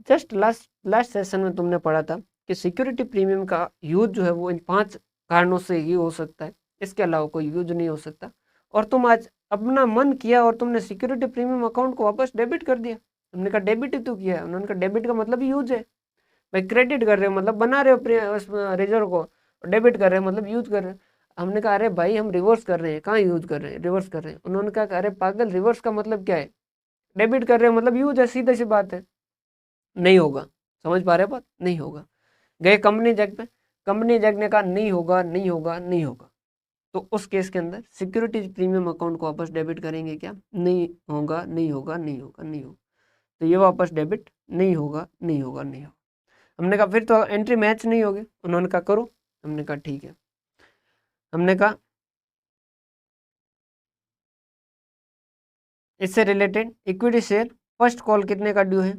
Speaker 1: जस्ट लास्ट लास्ट सेशन में तुमने पढ़ा था कि सिक्योरिटी प्रीमियम का यूज जो है वो इन 5 कारणों से ही हो सकता है, इसके अलावा कोई यूज नहीं हो सकता। और तुम आज अपना मन किया और तुमने सिक्योरिटी प्रीमियम अकाउंट को वापस डेबिट कर दिया। हमने कहा डेबिट ही तो किया है। उन्होंने कहा डेबिट का मतलब यूज है भाई, क्रेडिट कर रहे हो मतलब बना रहे हो रिजर्व को, डेबिट कर रहे हो मतलब यूज कर रहे हो। हमने कहा अरे भाई हम रिवर्स कर रहे हैं, कहाँ यूज कर रहे हैं, रिवर्स कर रहे हैं। उन्होंने कहा अरे पागल, रिवर्स का मतलब क्या है, डेबिट कर रहे हो मतलब यूज है, सीधी सी बात है। नहीं होगा, समझ पा रहे बात, नहीं होगा। गए कंपनी जग पे, कंपनी जग ने कहा नहीं होगा, नहीं होगा, नहीं होगा। तो उस केस के अंदर सिक्योरिटीज प्रीमियम अकाउंट को वापस डेबिट करेंगे क्या, नहीं होगा, नहीं होगा, नहीं होगा, नहीं होगा। तो ये वापस डेबिट नहीं होगा, नहीं होगा, नहीं होगा। हमने कहा फिर तो एंट्री मैच नहीं होगी। उन्होंने कहा करो। हमने कहा ठीक है। हमने कहा इससे related equity share first call कितने का ड्यू है,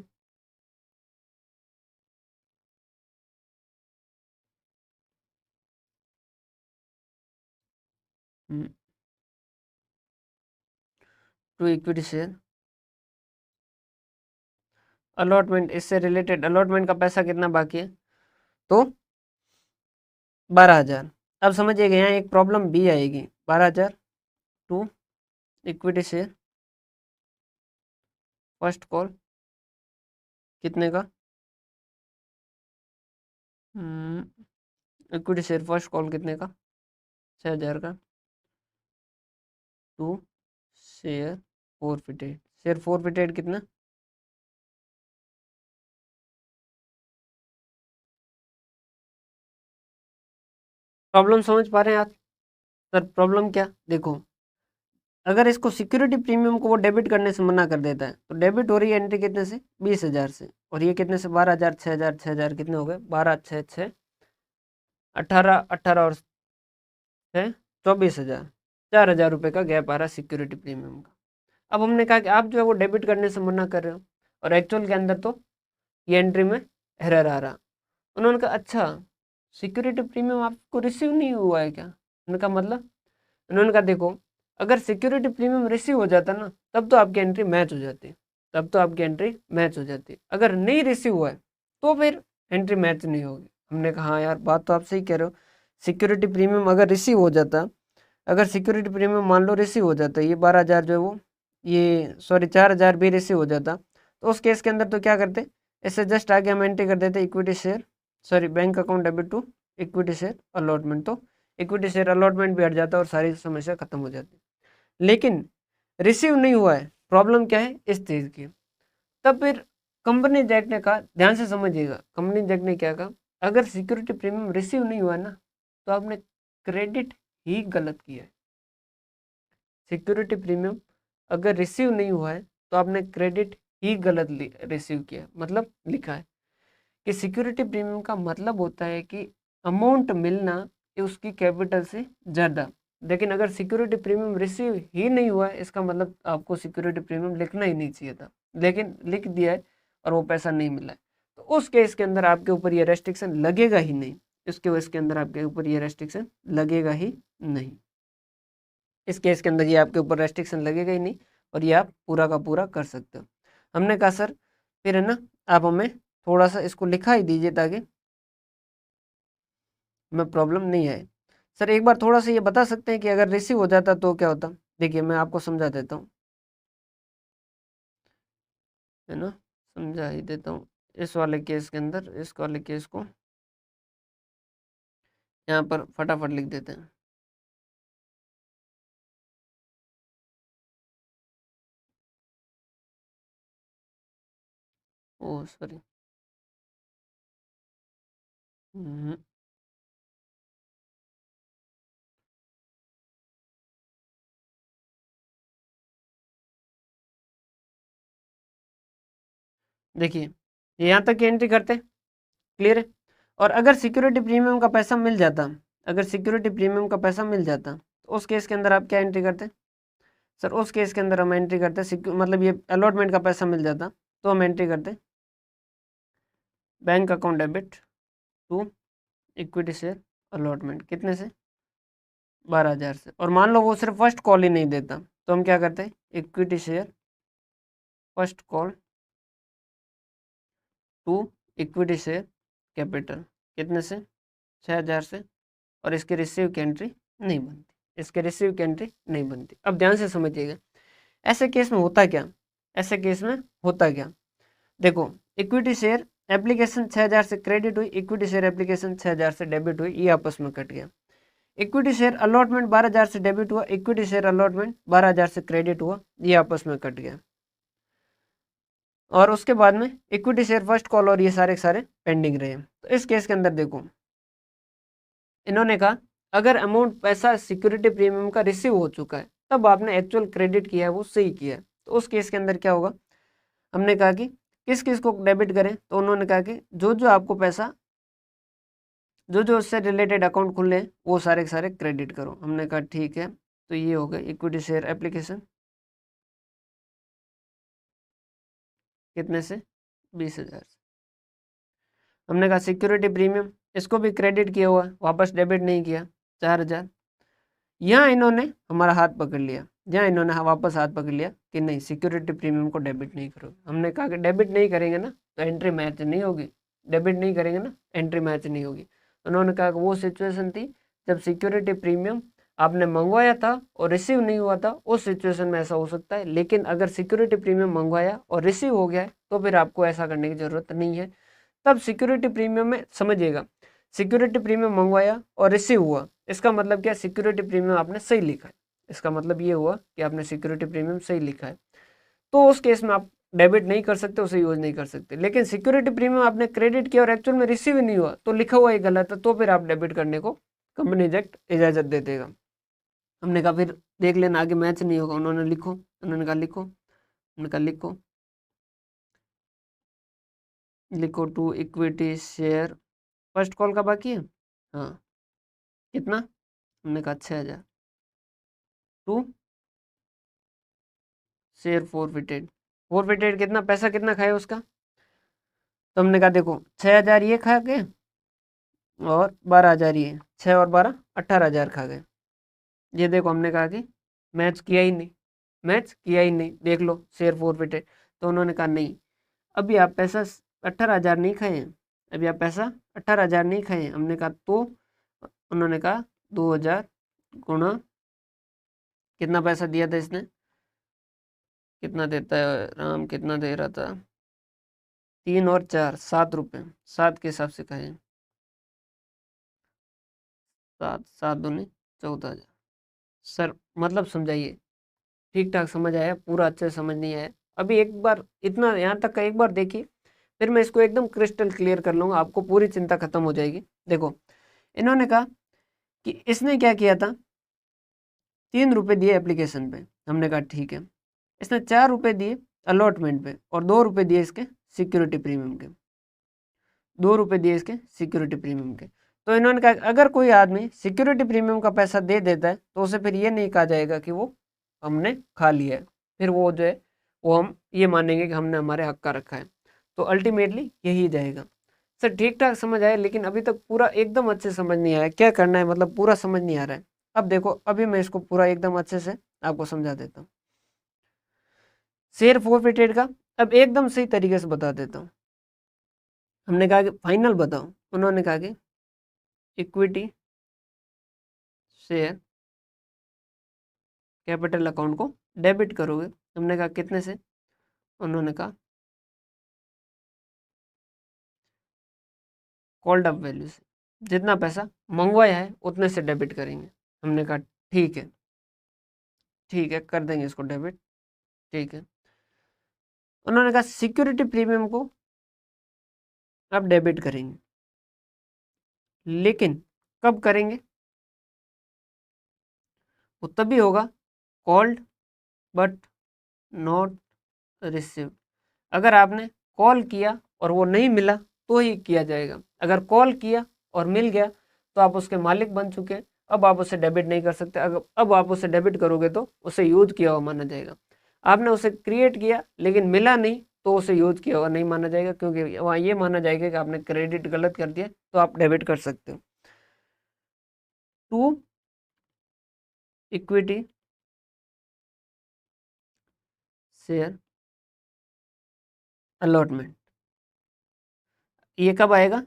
Speaker 1: टू इक्विटी शेयर अलॉटमेंट, इससे रिलेटेड अलॉटमेंट का पैसा कितना बाकी है, तो 12,000। अब समझिएगा यहाँ एक प्रॉब्लम भी आएगी। 12,000 to equity share first call कितने का, इक्विटी शेयर फर्स्ट कॉल कितने का, 6,000 का, to share forfeited, share forfeited कितना, प्रॉब्लम समझ पा रहे हैं आप सर, प्रॉब्लम क्या देखो, अगर इसको सिक्योरिटी प्रीमियम को वो डेबिट करने से मना कर देता है तो डेबिट हो रही है एंट्री कितने से, 20,000 से, और ये कितने से, 12,000, 6,000, 6,000 कितने हो गए, 12, 6, 6, 18, 18 और है 24,000, 4,000 रुपये का गैप आ रहा है सिक्योरिटी प्रीमियम का। अब हमने कहा कि आप जो है वो डेबिट करने से मना कर रहे हो और एक्चुअल के अंदर तो ये एंट्री में एरर आ रहा। उन्होंने कहा अच्छा सिक्योरिटी प्रीमियम आपको रिसीव नहीं हुआ है क्या? उन्होंने कहा मतलब? उन्होंने कहा देखो अगर सिक्योरिटी प्रीमियम रिसीव हो जाता ना तब तो आपकी एंट्री मैच हो जाती, तब तो आपकी एंट्री मैच हो जाती। अगर नहीं रिसीव हुआ है तो फिर एंट्री मैच नहीं होगी। हमने कहा हाँ यार बात तो आप सही कह रहे हो, सिक्योरिटी प्रीमियम अगर रिसीव हो जाता, अगर सिक्योरिटी प्रीमियम मान लो रिसीव हो जाता, ये 12,000 जो है वो ये सॉरी 4,000 भी रिसीव हो जाता, तो उस केस के अंदर तो क्या करते, इससे जस्ट आगे हम एंट्री कर देते equity share sorry bank account debit to equity share allotment, तो इक्विटी शेयर अलॉटमेंट भी हट जाता और सारी समस्या खत्म हो जाती। लेकिन रिसीव नहीं हुआ है, प्रॉब्लम क्या है इस चीज़ की। तब फिर कंपनी जैक्ट ने कहा, ध्यान से समझिएगा, कंपनी जैक्ट ने क्या कहा, अगर सिक्योरिटी प्रीमियम रिसीव नहीं हुआ ना तो आपने क्रेडिट ही गलत किया है। सिक्योरिटी प्रीमियम अगर रिसीव नहीं हुआ है तो आपने क्रेडिट ही गलत रिसीव किया, मतलब लिखा है कि सिक्योरिटी प्रीमियम का मतलब होता है कि अमाउंट मिलना उसकी कैपिटल से ज़्यादा। लेकिन अगर सिक्योरिटी प्रीमियम रिसीव ही नहीं हुआ है इसका मतलब आपको सिक्योरिटी प्रीमियम लिखना ही नहीं चाहिए था, लेकिन लिख दिया है और वो पैसा नहीं मिला है, तो उस केस के अंदर आपके ऊपर ये रेस्ट्रिक्शन लगेगा ही नहीं, इसके वजह के अंदर आपके ऊपर ये रेस्ट्रिक्शन लगेगा ही नहीं, इस केस के अंदर ये आपके ऊपर रेस्ट्रिक्शन लगेगा ही नहीं और ये आप पूरा का पूरा कर सकते हो। हमने कहा सर फिर है ना आप हमें थोड़ा सा इसको लिखा ही दीजिए ताकि हमें प्रॉब्लम नहीं आए। सर एक बार थोड़ा सा ये बता सकते हैं कि अगर रिसीव हो जाता तो क्या होता? देखिए मैं आपको समझा देता हूँ, है ना, समझा ही देता हूँ। इस वाले केस के अंदर इस वाले केस को यहाँ पर फटाफट लिख देते हैं। ओ सॉरी, देखिए ये यहाँ तक की एंट्री करते हैं, क्लियर है। और अगर सिक्योरिटी प्रीमियम का पैसा मिल जाता, अगर सिक्योरिटी प्रीमियम का पैसा मिल जाता तो उस केस के अंदर आप क्या एंट्री करते? सर उस केस के अंदर हम एंट्री करते मतलब ये अलॉटमेंट का पैसा मिल जाता तो हम एंट्री करते bank account debit to equity share allotment, कितने से? 12,000 से। और मान लो वो सिर्फ फर्स्ट कॉल ही नहीं देता तो हम क्या करते हैं equity share first call to equity share capital, कितने से? 6,000 से। और इसके रिसीव की एंट्री नहीं बनती, इसके रिसीव की एंट्री नहीं बनती। अब ध्यान से समझिएगा ऐसे केस में होता क्या, ऐसे केस में होता क्या, देखो इक्विटी शेयर एप्लीकेशन 6,000 से क्रेडिट हुई, इक्विटी शेयर एप्लीकेशन 6,000 से डेबिट हुई, ये आपस में कट गया। इक्विटी शेयर अलॉटमेंट 12,000 से डेबिट हुआ, इक्विटी शेयर अलॉटमेंट 12,000 से क्रेडिट हुआ, ये आपस में कट गया। और उसके बाद में इक्विटी शेयर फर्स्ट कॉल और ये सारे सारे पेंडिंग रहे। तो इस केस के अंदर देखो इन्होंने कहा अगर अमाउंट पैसा सिक्योरिटी प्रीमियम का रिसीव हो चुका है तब आपने एक्चुअल क्रेडिट किया है वो सही किया है, तो उस केस के अंदर क्या होगा, हमने कहा कि किस किस को डेबिट करें, तो उन्होंने कहा कि जो जो आपको पैसा जो जो उससे रिलेटेड अकाउंट खुले हैं वो सारे के सारे क्रेडिट करो। हमने कहा ठीक है, तो ये हो गया इक्विटी शेयर एप्लीकेशन, कितने से? 20,000 से। हमने कहा सिक्योरिटी प्रीमियम इसको भी क्रेडिट किया हुआ है, वापस डेबिट नहीं किया, 4,000। यहाँ इन्होंने हमारा हाथ पकड़ लिया, यहाँ इन्होंने वापस हाथ पकड़ लिया कि नहीं सिक्योरिटी प्रीमियम को डेबिट नहीं करोगे। हमने कहा कि डेबिट नहीं करेंगे ना तो एंट्री मैच नहीं होगी, डेबिट नहीं करेंगे ना एंट्री मैच नहीं होगी। उन्होंने कहा कि वो सिचुएशन थी जब सिक्योरिटी प्रीमियम आपने मंगवाया था और रिसीव नहीं हुआ था, उस सिचुएशन में ऐसा हो सकता है। लेकिन अगर सिक्योरिटी प्रीमियम मंगवाया और रिसीव हो गया है तो फिर आपको ऐसा करने की ज़रूरत नहीं है। तब सिक्योरिटी प्रीमियम में समझिएगा, सिक्योरिटी प्रीमियम मंगवाया और रिसीव हुआ, इसका मतलब क्या, सिक्योरिटी प्रीमियम आपने सही लिखा है, इसका मतलब ये हुआ कि आपने सिक्योरिटी प्रीमियम सही लिखा है, तो उस केस में आप डेबिट नहीं कर सकते, उसे यूज नहीं कर सकते। लेकिन सिक्योरिटी प्रीमियम आपने क्रेडिट किया और एक्चुअल में रिसीव ही नहीं हुआ तो लिखा हुआ ही गलत है, तो फिर आप डेबिट करने को कंपनी एक्ट इजाजत दे देगा। हमने कहा फिर देख लेना आगे मैच नहीं होगा, उन्होंने लिखो, उन्होंने कहा लिखो, उन्होंने कहा लिखो, लिखो to equity share first call का बाकी है, हाँ कितना हमने कहा 6,000 टू शेयर फोरफिटेड कितना पैसा कितना खाए उसका, तो हमने कहा देखो 6,000 ये खा गए और 12,000 ये, 6 और 12 18,000 खा गए। ये देखो हमने कहा कि मैच किया ही नहीं, मैच किया ही नहीं, देख लो शेयर फोरफिटेड। तो उन्होंने कहा नहीं, अभी आप पैसा 18,000 नहीं खाए हैं, अभी आप पैसा 18,000 नहीं खाए हैं। हमने कहा तो उन्होंने कहा 2,000 गुणा कितना पैसा दिया था इसने, कितना देता है राम, कितना दे रहा था, 3 और 4 7 रुपये, 7 के हिसाब से खाए, 7 7 दूनी 14,000। सर मतलब समझाइए, ठीक ठाक समझ आया, पूरा अच्छे से समझ नहीं आया। अभी एक बार इतना यहाँ तक का एक बार देखिए, फिर मैं इसको एकदम क्रिस्टल क्लियर कर लूँगा, आपको पूरी चिंता खत्म हो जाएगी। देखो इन्होंने कहा कि इसने क्या किया था, 3 रुपये दिए एप्लीकेशन पे, हमने कहा ठीक है। इसने 4 रुपये दिए अलॉटमेंट पे और 2 रुपये दिए इसके सिक्योरिटी प्रीमियम के, 2 रुपये दिए इसके सिक्योरिटी प्रीमियम के। तो इन्होंने कहा अगर कोई आदमी सिक्योरिटी प्रीमियम का पैसा दे देता है तो उसे फिर ये नहीं कहा जाएगा कि वो हमने खा लिया है, फिर वो जो है वो हम ये मानेंगे कि हमने हमारे हक का रखा है। तो अल्टीमेटली यही जाएगा। सर ठीक ठाक समझ आया, लेकिन अभी तक पूरा एकदम अच्छे समझ नहीं आया, क्या करना है मतलब पूरा समझ नहीं आ रहा है। अब देखो अभी मैं इसको पूरा एकदम अच्छे से आपको समझा देता हूँ शेयर फोरफिटेड का। अब एकदम सही तरीके से बता देता हूँ। हमने कहा कि फाइनल बताओ, उन्होंने कहा कि इक्विटी शेयर कैपिटल अकाउंट को डेबिट करोगे। हमने कहा कितने से, उन्होंने कहा कॉल्ड अप वैल्यू से, जितना पैसा मंगवाया है उतने से डेबिट करेंगे। हमने कहा ठीक है, ठीक है कर देंगे इसको डेबिट, ठीक है। उन्होंने कहा सिक्योरिटी प्रीमियम को आप डेबिट करेंगे, लेकिन कब करेंगे, वो तभी होगा कॉल्ड बट नॉट रिसीव्ड। अगर आपने कॉल किया और वो नहीं मिला तो ही किया जाएगा, अगर कॉल किया और मिल गया तो आप उसके मालिक बन चुके हैं, अब आप उसे डेबिट नहीं कर सकते। अगर अब आप उसे डेबिट करोगे तो उसे यूज किया हुआ माना जाएगा। आपने उसे क्रिएट किया लेकिन मिला नहीं तो उसे यूज किया हुआ नहीं माना जाएगा, क्योंकि वहाँ ये माना जाएगा कि आपने क्रेडिट गलत कर दिया, तो आप डेबिट कर सकते हो। टू इक्विटी शेयर अलॉटमेंट, ये कब आएगा,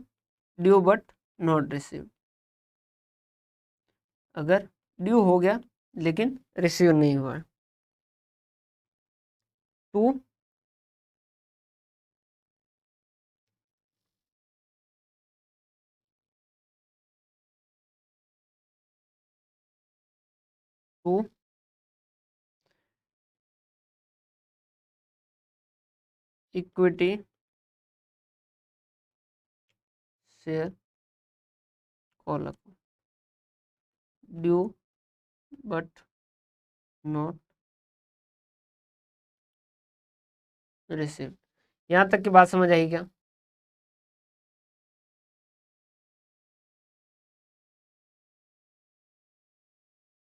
Speaker 1: ड्यू बट नॉट रिसीव, अगर ड्यू हो गया लेकिन रिसीव नहीं हुआ। To to equity share call up, due but not receive. यहाँ तक की बात समझ आई क्या?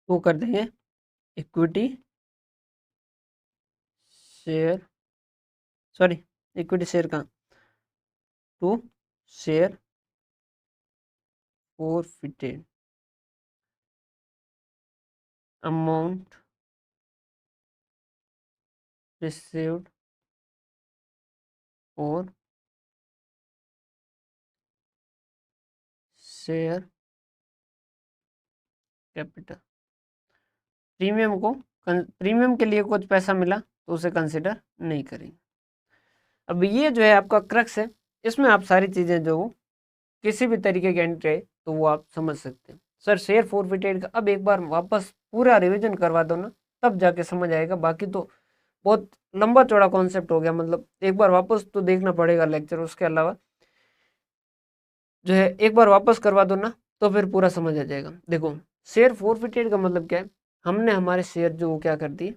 Speaker 1: तो कर देंगे equity share, sorry equity share का, to share forfeited amount received for share capital. Premium को, प्रीमियम के लिए कुछ पैसा मिला तो उसे कंसिडर नहीं करेंगे। अब ये जो है आपका क्रक्स है, इसमें आप सारी चीज़ें जो किसी भी तरीके की एंट्री है तो वो आप समझ सकते हैं। सर शेयर फोरफिटेड का अब एक बार वापस पूरा रिवीजन करवा दो ना, तब जाके समझ आएगा, बाकी तो बहुत लंबा चौड़ा कॉन्सेप्ट हो गया। मतलब एक बार वापस तो देखना पड़ेगा लेक्चर, उसके अलावा जो है एक बार वापस करवा दो ना तो फिर पूरा समझ आ जाएगा। देखो शेयर फोरफिटेड का मतलब क्या है, हमने हमारे शेयर जो वो क्या कर दिए,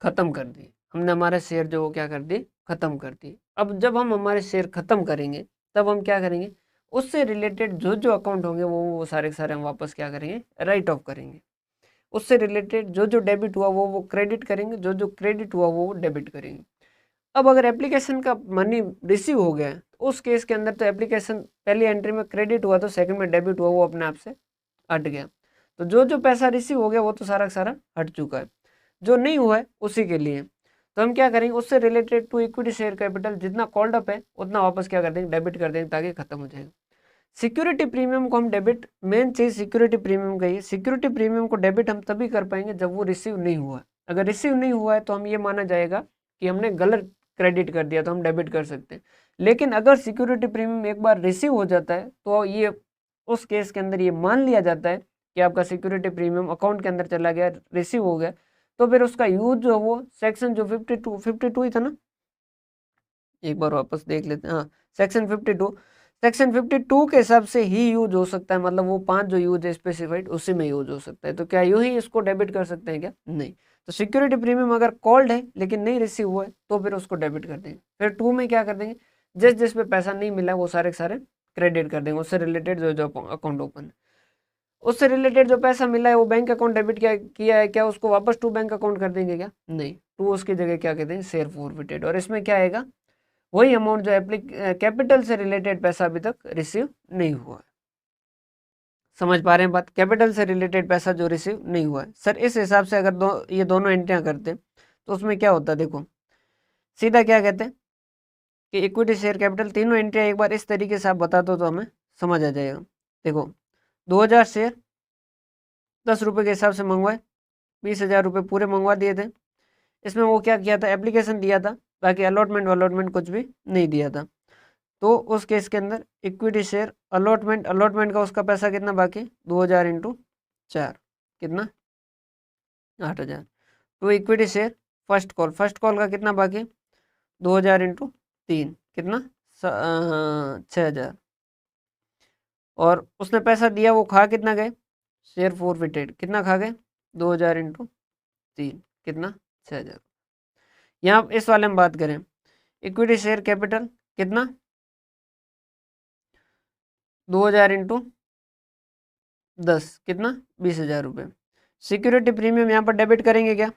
Speaker 1: खत्म कर दिए। हमने हमारे शेयर जो वो क्या कर दिए, खत्म कर दिए। अब जब हम हमारे शेयर खत्म करेंगे तब हम क्या करेंगे, उससे रिलेटेड जो जो अकाउंट होंगे वो सारे के सारे हम वापस क्या करेंगे, राइट ऑफ करेंगे। उससे रिलेटेड जो जो डेबिट हुआ वो क्रेडिट करेंगे, जो जो क्रेडिट हुआ वो डेबिट करेंगे। अब अगर एप्लीकेशन का मनी रिसीव हो गया है तो उस केस के अंदर तो एप्लीकेशन पहली एंट्री में क्रेडिट हुआ तो सेकंड में डेबिट हुआ, वो अपने आप से हट गया। तो जो जो पैसा रिसीव हो गया वो तो सारा का सारा हट चुका है, जो नहीं हुआ है उसी के लिए तो हम क्या करेंगे, उससे related to equity share capital जितना कॉल्ड अप है उतना वापस क्या कर देंगे, डेबिट कर देंगे ताकि खत्म हो जाएगा। सिक्योरिटी प्रीमियम को हम डेबिट, मेन चीज सिक्योरिटी प्रीमियम का ही, सिक्योरिटी प्रीमियम को डेबिट हम तभी कर पाएंगे जब वो रिसीव नहीं हुआ है। अगर रिसीव नहीं हुआ है तो हम ये माना जाएगा कि हमने गलत क्रेडिट कर दिया, तो हम डेबिट कर सकते हैं। लेकिन अगर सिक्योरिटी प्रीमियम एक बार रिसीव हो जाता है तो ये उस केस के अंदर ये मान लिया जाता है कि आपका सिक्योरिटी प्रीमियम अकाउंट के अंदर चला गया, रिसीव हो गया, तो फिर उसका यूज जो वो सेक्शन जो 52 ही था ना, एक बार वापस देख लेते हैं। हाँ, सेक्शन 52 के हिसाब से ही यूज हो सकता है, मतलब वो 5 जो यूज है स्पेसिफाइड उसी में यूज हो सकता है। तो क्या यूं ही इसको डेबिट कर सकते हैं क्या? नहीं। तो सिक्योरिटी प्रीमियम अगर कॉल्ड है लेकिन नहीं रिसीव हुआ है तो फिर उसको डेबिट कर देंगे। फिर 2 में क्या कर देंगे, जिस पे पैसा नहीं मिला वो सारे के सारे क्रेडिट कर देंगे। उससे रिलेटेड जो जो अकाउंट ओपन है, उससे रिलेटेड जो पैसा मिला है वो बैंक अकाउंट डेबिट किया है क्या, उसको वापस टू बैंक अकाउंट कर देंगे क्या? नहीं, टू उसकी जगह क्या कहते हैं, शेयर फॉरफिटेड। और इसमें क्या आएगा, वही अमाउंट जो कैपिटल से रिलेटेड पैसा अभी तक रिसीव नहीं हुआ है। समझ पा रहे हैं बात? कैपिटल से रिलेटेड पैसा जो रिसीव नहीं हुआ है। सर इस हिसाब से अगर ये दोनों एंट्रियां करते तो उसमें क्या होता है, देखो सीधा क्या कहते हैं कि इक्विटी शेयर कैपिटल तीनों एंट्रियां एक बार इस तरीके से आप बता दो तो हमें समझ आ जाएगा। देखो 2000 शेयर 10 रुपये के हिसाब से मंगवाए, 20,000 रुपये पूरे मंगवा दिए थे। इसमें वो क्या किया था, एप्लीकेशन दिया था, बाकी अलॉटमेंट कुछ भी नहीं दिया था। तो उस केस के अंदर इक्विटी शेयर अलॉटमेंट का उसका पैसा कितना बाकी, 2000 इंटू 4 कितना, 8000। तो इक्विटी शेयर फर्स्ट कॉल का कितना बाकी, 2000 इंटू 3 कितना, 6000। और उसने पैसा दिया, वो खा कितना गए, शेयर फॉरफिटेड कितना खा गए, 2000 इंटू 3 कितना, 6000। यहाँ इस वाले में बात करें, इक्विटी शेयर कैपिटल कितना, 2000 इंटू 10 कितना, 20,000 रुपये। सिक्योरिटी प्रीमियम यहाँ पर डेबिट करेंगे क्या,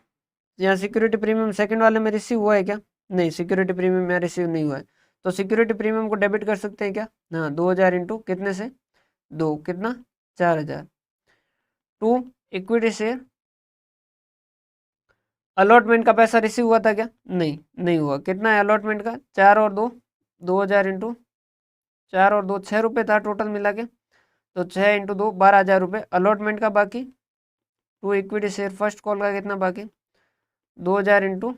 Speaker 1: यहाँ सिक्योरिटी प्रीमियम सेकंड वाले में रिसीव हुआ है क्या? नहीं, सिक्योरिटी प्रीमियम यहाँ रिसीव नहीं हुआ है। तो सिक्योरिटी प्रीमियम को डेबिट कर सकते हैं क्या? हाँ, 2000 इंटू कितने से 2 कितना, 4000। टू इक्विटी शेयर अलॉटमेंट का पैसा रिसीव हुआ था क्या? नहीं हुआ। कितना है अलॉटमेंट का, 4 और 2, 2000 इंटू 4 और 2 6 रुपये था टोटल मिला के, तो 6 इंटू 2 12,000 रुपये अलॉटमेंट का बाकी। To equity share first call का कितना बाकी, 2000 इंटू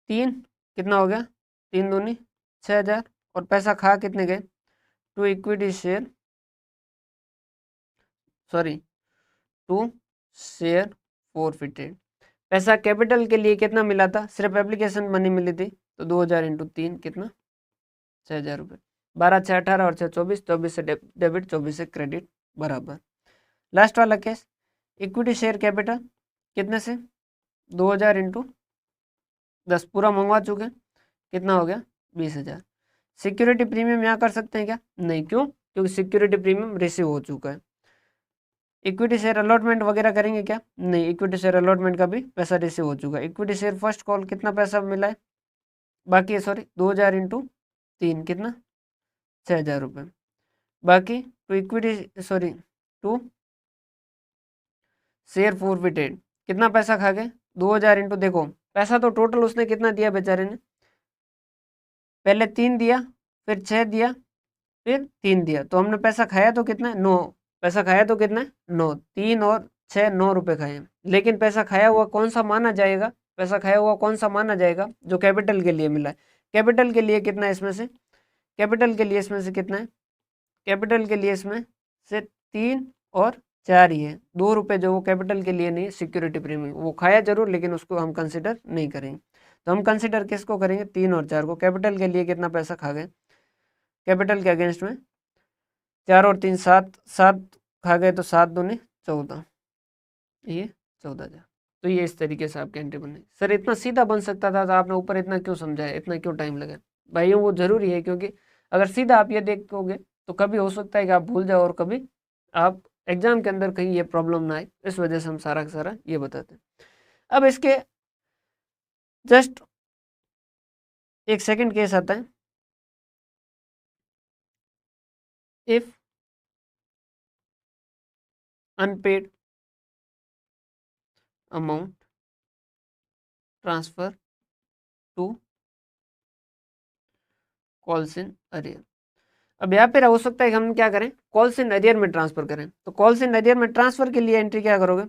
Speaker 1: 3 कितना हो गया, 3 दूनी 6000। और पैसा खा कितने गए, to equity share to share forfeited. पैसा कैपिटल के लिए कितना मिला था, सिर्फ एप्लीकेशन मनी मिली थी, तो 2000 इंटू 3 कितना, 6000 रुपये। 12 6 18 और 6 24, 24 से डेबिट 24 से क्रेडिट बराबर। लास्ट वाला केस, इक्विटी शेयर कैपिटल कितने से, 2000 इंटू 10 पूरा मंगवा चुके, कितना हो गया, 20,000। सिक्योरिटी प्रीमियम यहाँ कर सकते हैं क्या? नहीं, क्यों? क्योंकि सिक्योरिटी प्रीमियम रिसीव हो चुका है। इक्विटी शेयर अलॉटमेंट वगैरह करेंगे क्या? नहीं, इक्विटी शेयर अलॉटमेंट का भी पैसा रिसीव हो चुका है। इक्विटी शेयर फर्स्ट कॉल कितना पैसा मिला है बाकी है, 2000 इंटू 3 कितना, 6000 रुपये बाकी। To equity to share forfeited कितना पैसा खा गए, 2000 इंटू, देखो पैसा तो टोटल उसने कितना दिया बेचारे ने, पहले 3 दिया, फिर 6 दिया, फिर 3 दिया, तो हमने पैसा खाया तो कितना, 9। पैसा खाया तो कितना, 9। 3 और 6 9 रुपये खाए। लेकिन पैसा खाया हुआ कौन सा माना जाएगा, पैसा खाया हुआ कौन सा माना जाएगा, जो कैपिटल के लिए मिला है। कैपिटल के लिए कितना है इसमें से, कैपिटल के लिए इसमें से कितना है, कैपिटल के लिए इसमें से 3 और 4 ही है। 2 रुपये जो वो कैपिटल के लिए नहीं, सिक्योरिटी प्रीमियम वो खाया जरूर लेकिन उसको हम कंसिडर नहीं करेंगे। तो हम कंसिडर किसको करेंगे, 3 और 4 को। कैपिटल के लिए कितना पैसा खा गए, कैपिटल के अगेंस्ट में 4 और 3 7 7 खा गए, तो 7 दूनी 14, ये 14,000। तो ये इस तरीके से आपके एंट्री बने। सर इतना सीधा बन सकता था तो आपने ऊपर इतना क्यों समझाया, इतना क्यों टाइम लगा? भाइयों वो जरूरी है, क्योंकि अगर सीधा आप ये देखोगे तो कभी हो सकता है कि आप भूल जाओ और कभी आप एग्जाम के अंदर कहीं ये प्रॉब्लम ना आए, इस वजह से हम सारा का सारा ये बताते हैं। अब इसके जस्ट एक सेकंड केस आता है, if unpaid amount transfer to calls in arrear. अब यहाँ पे हो सकता है कि हम क्या करें, कॉल्स इन अरियर में ट्रांसफर करें। तो कॉल्स इन अरियर में ट्रांसफर के लिए एंट्री क्या करोगे,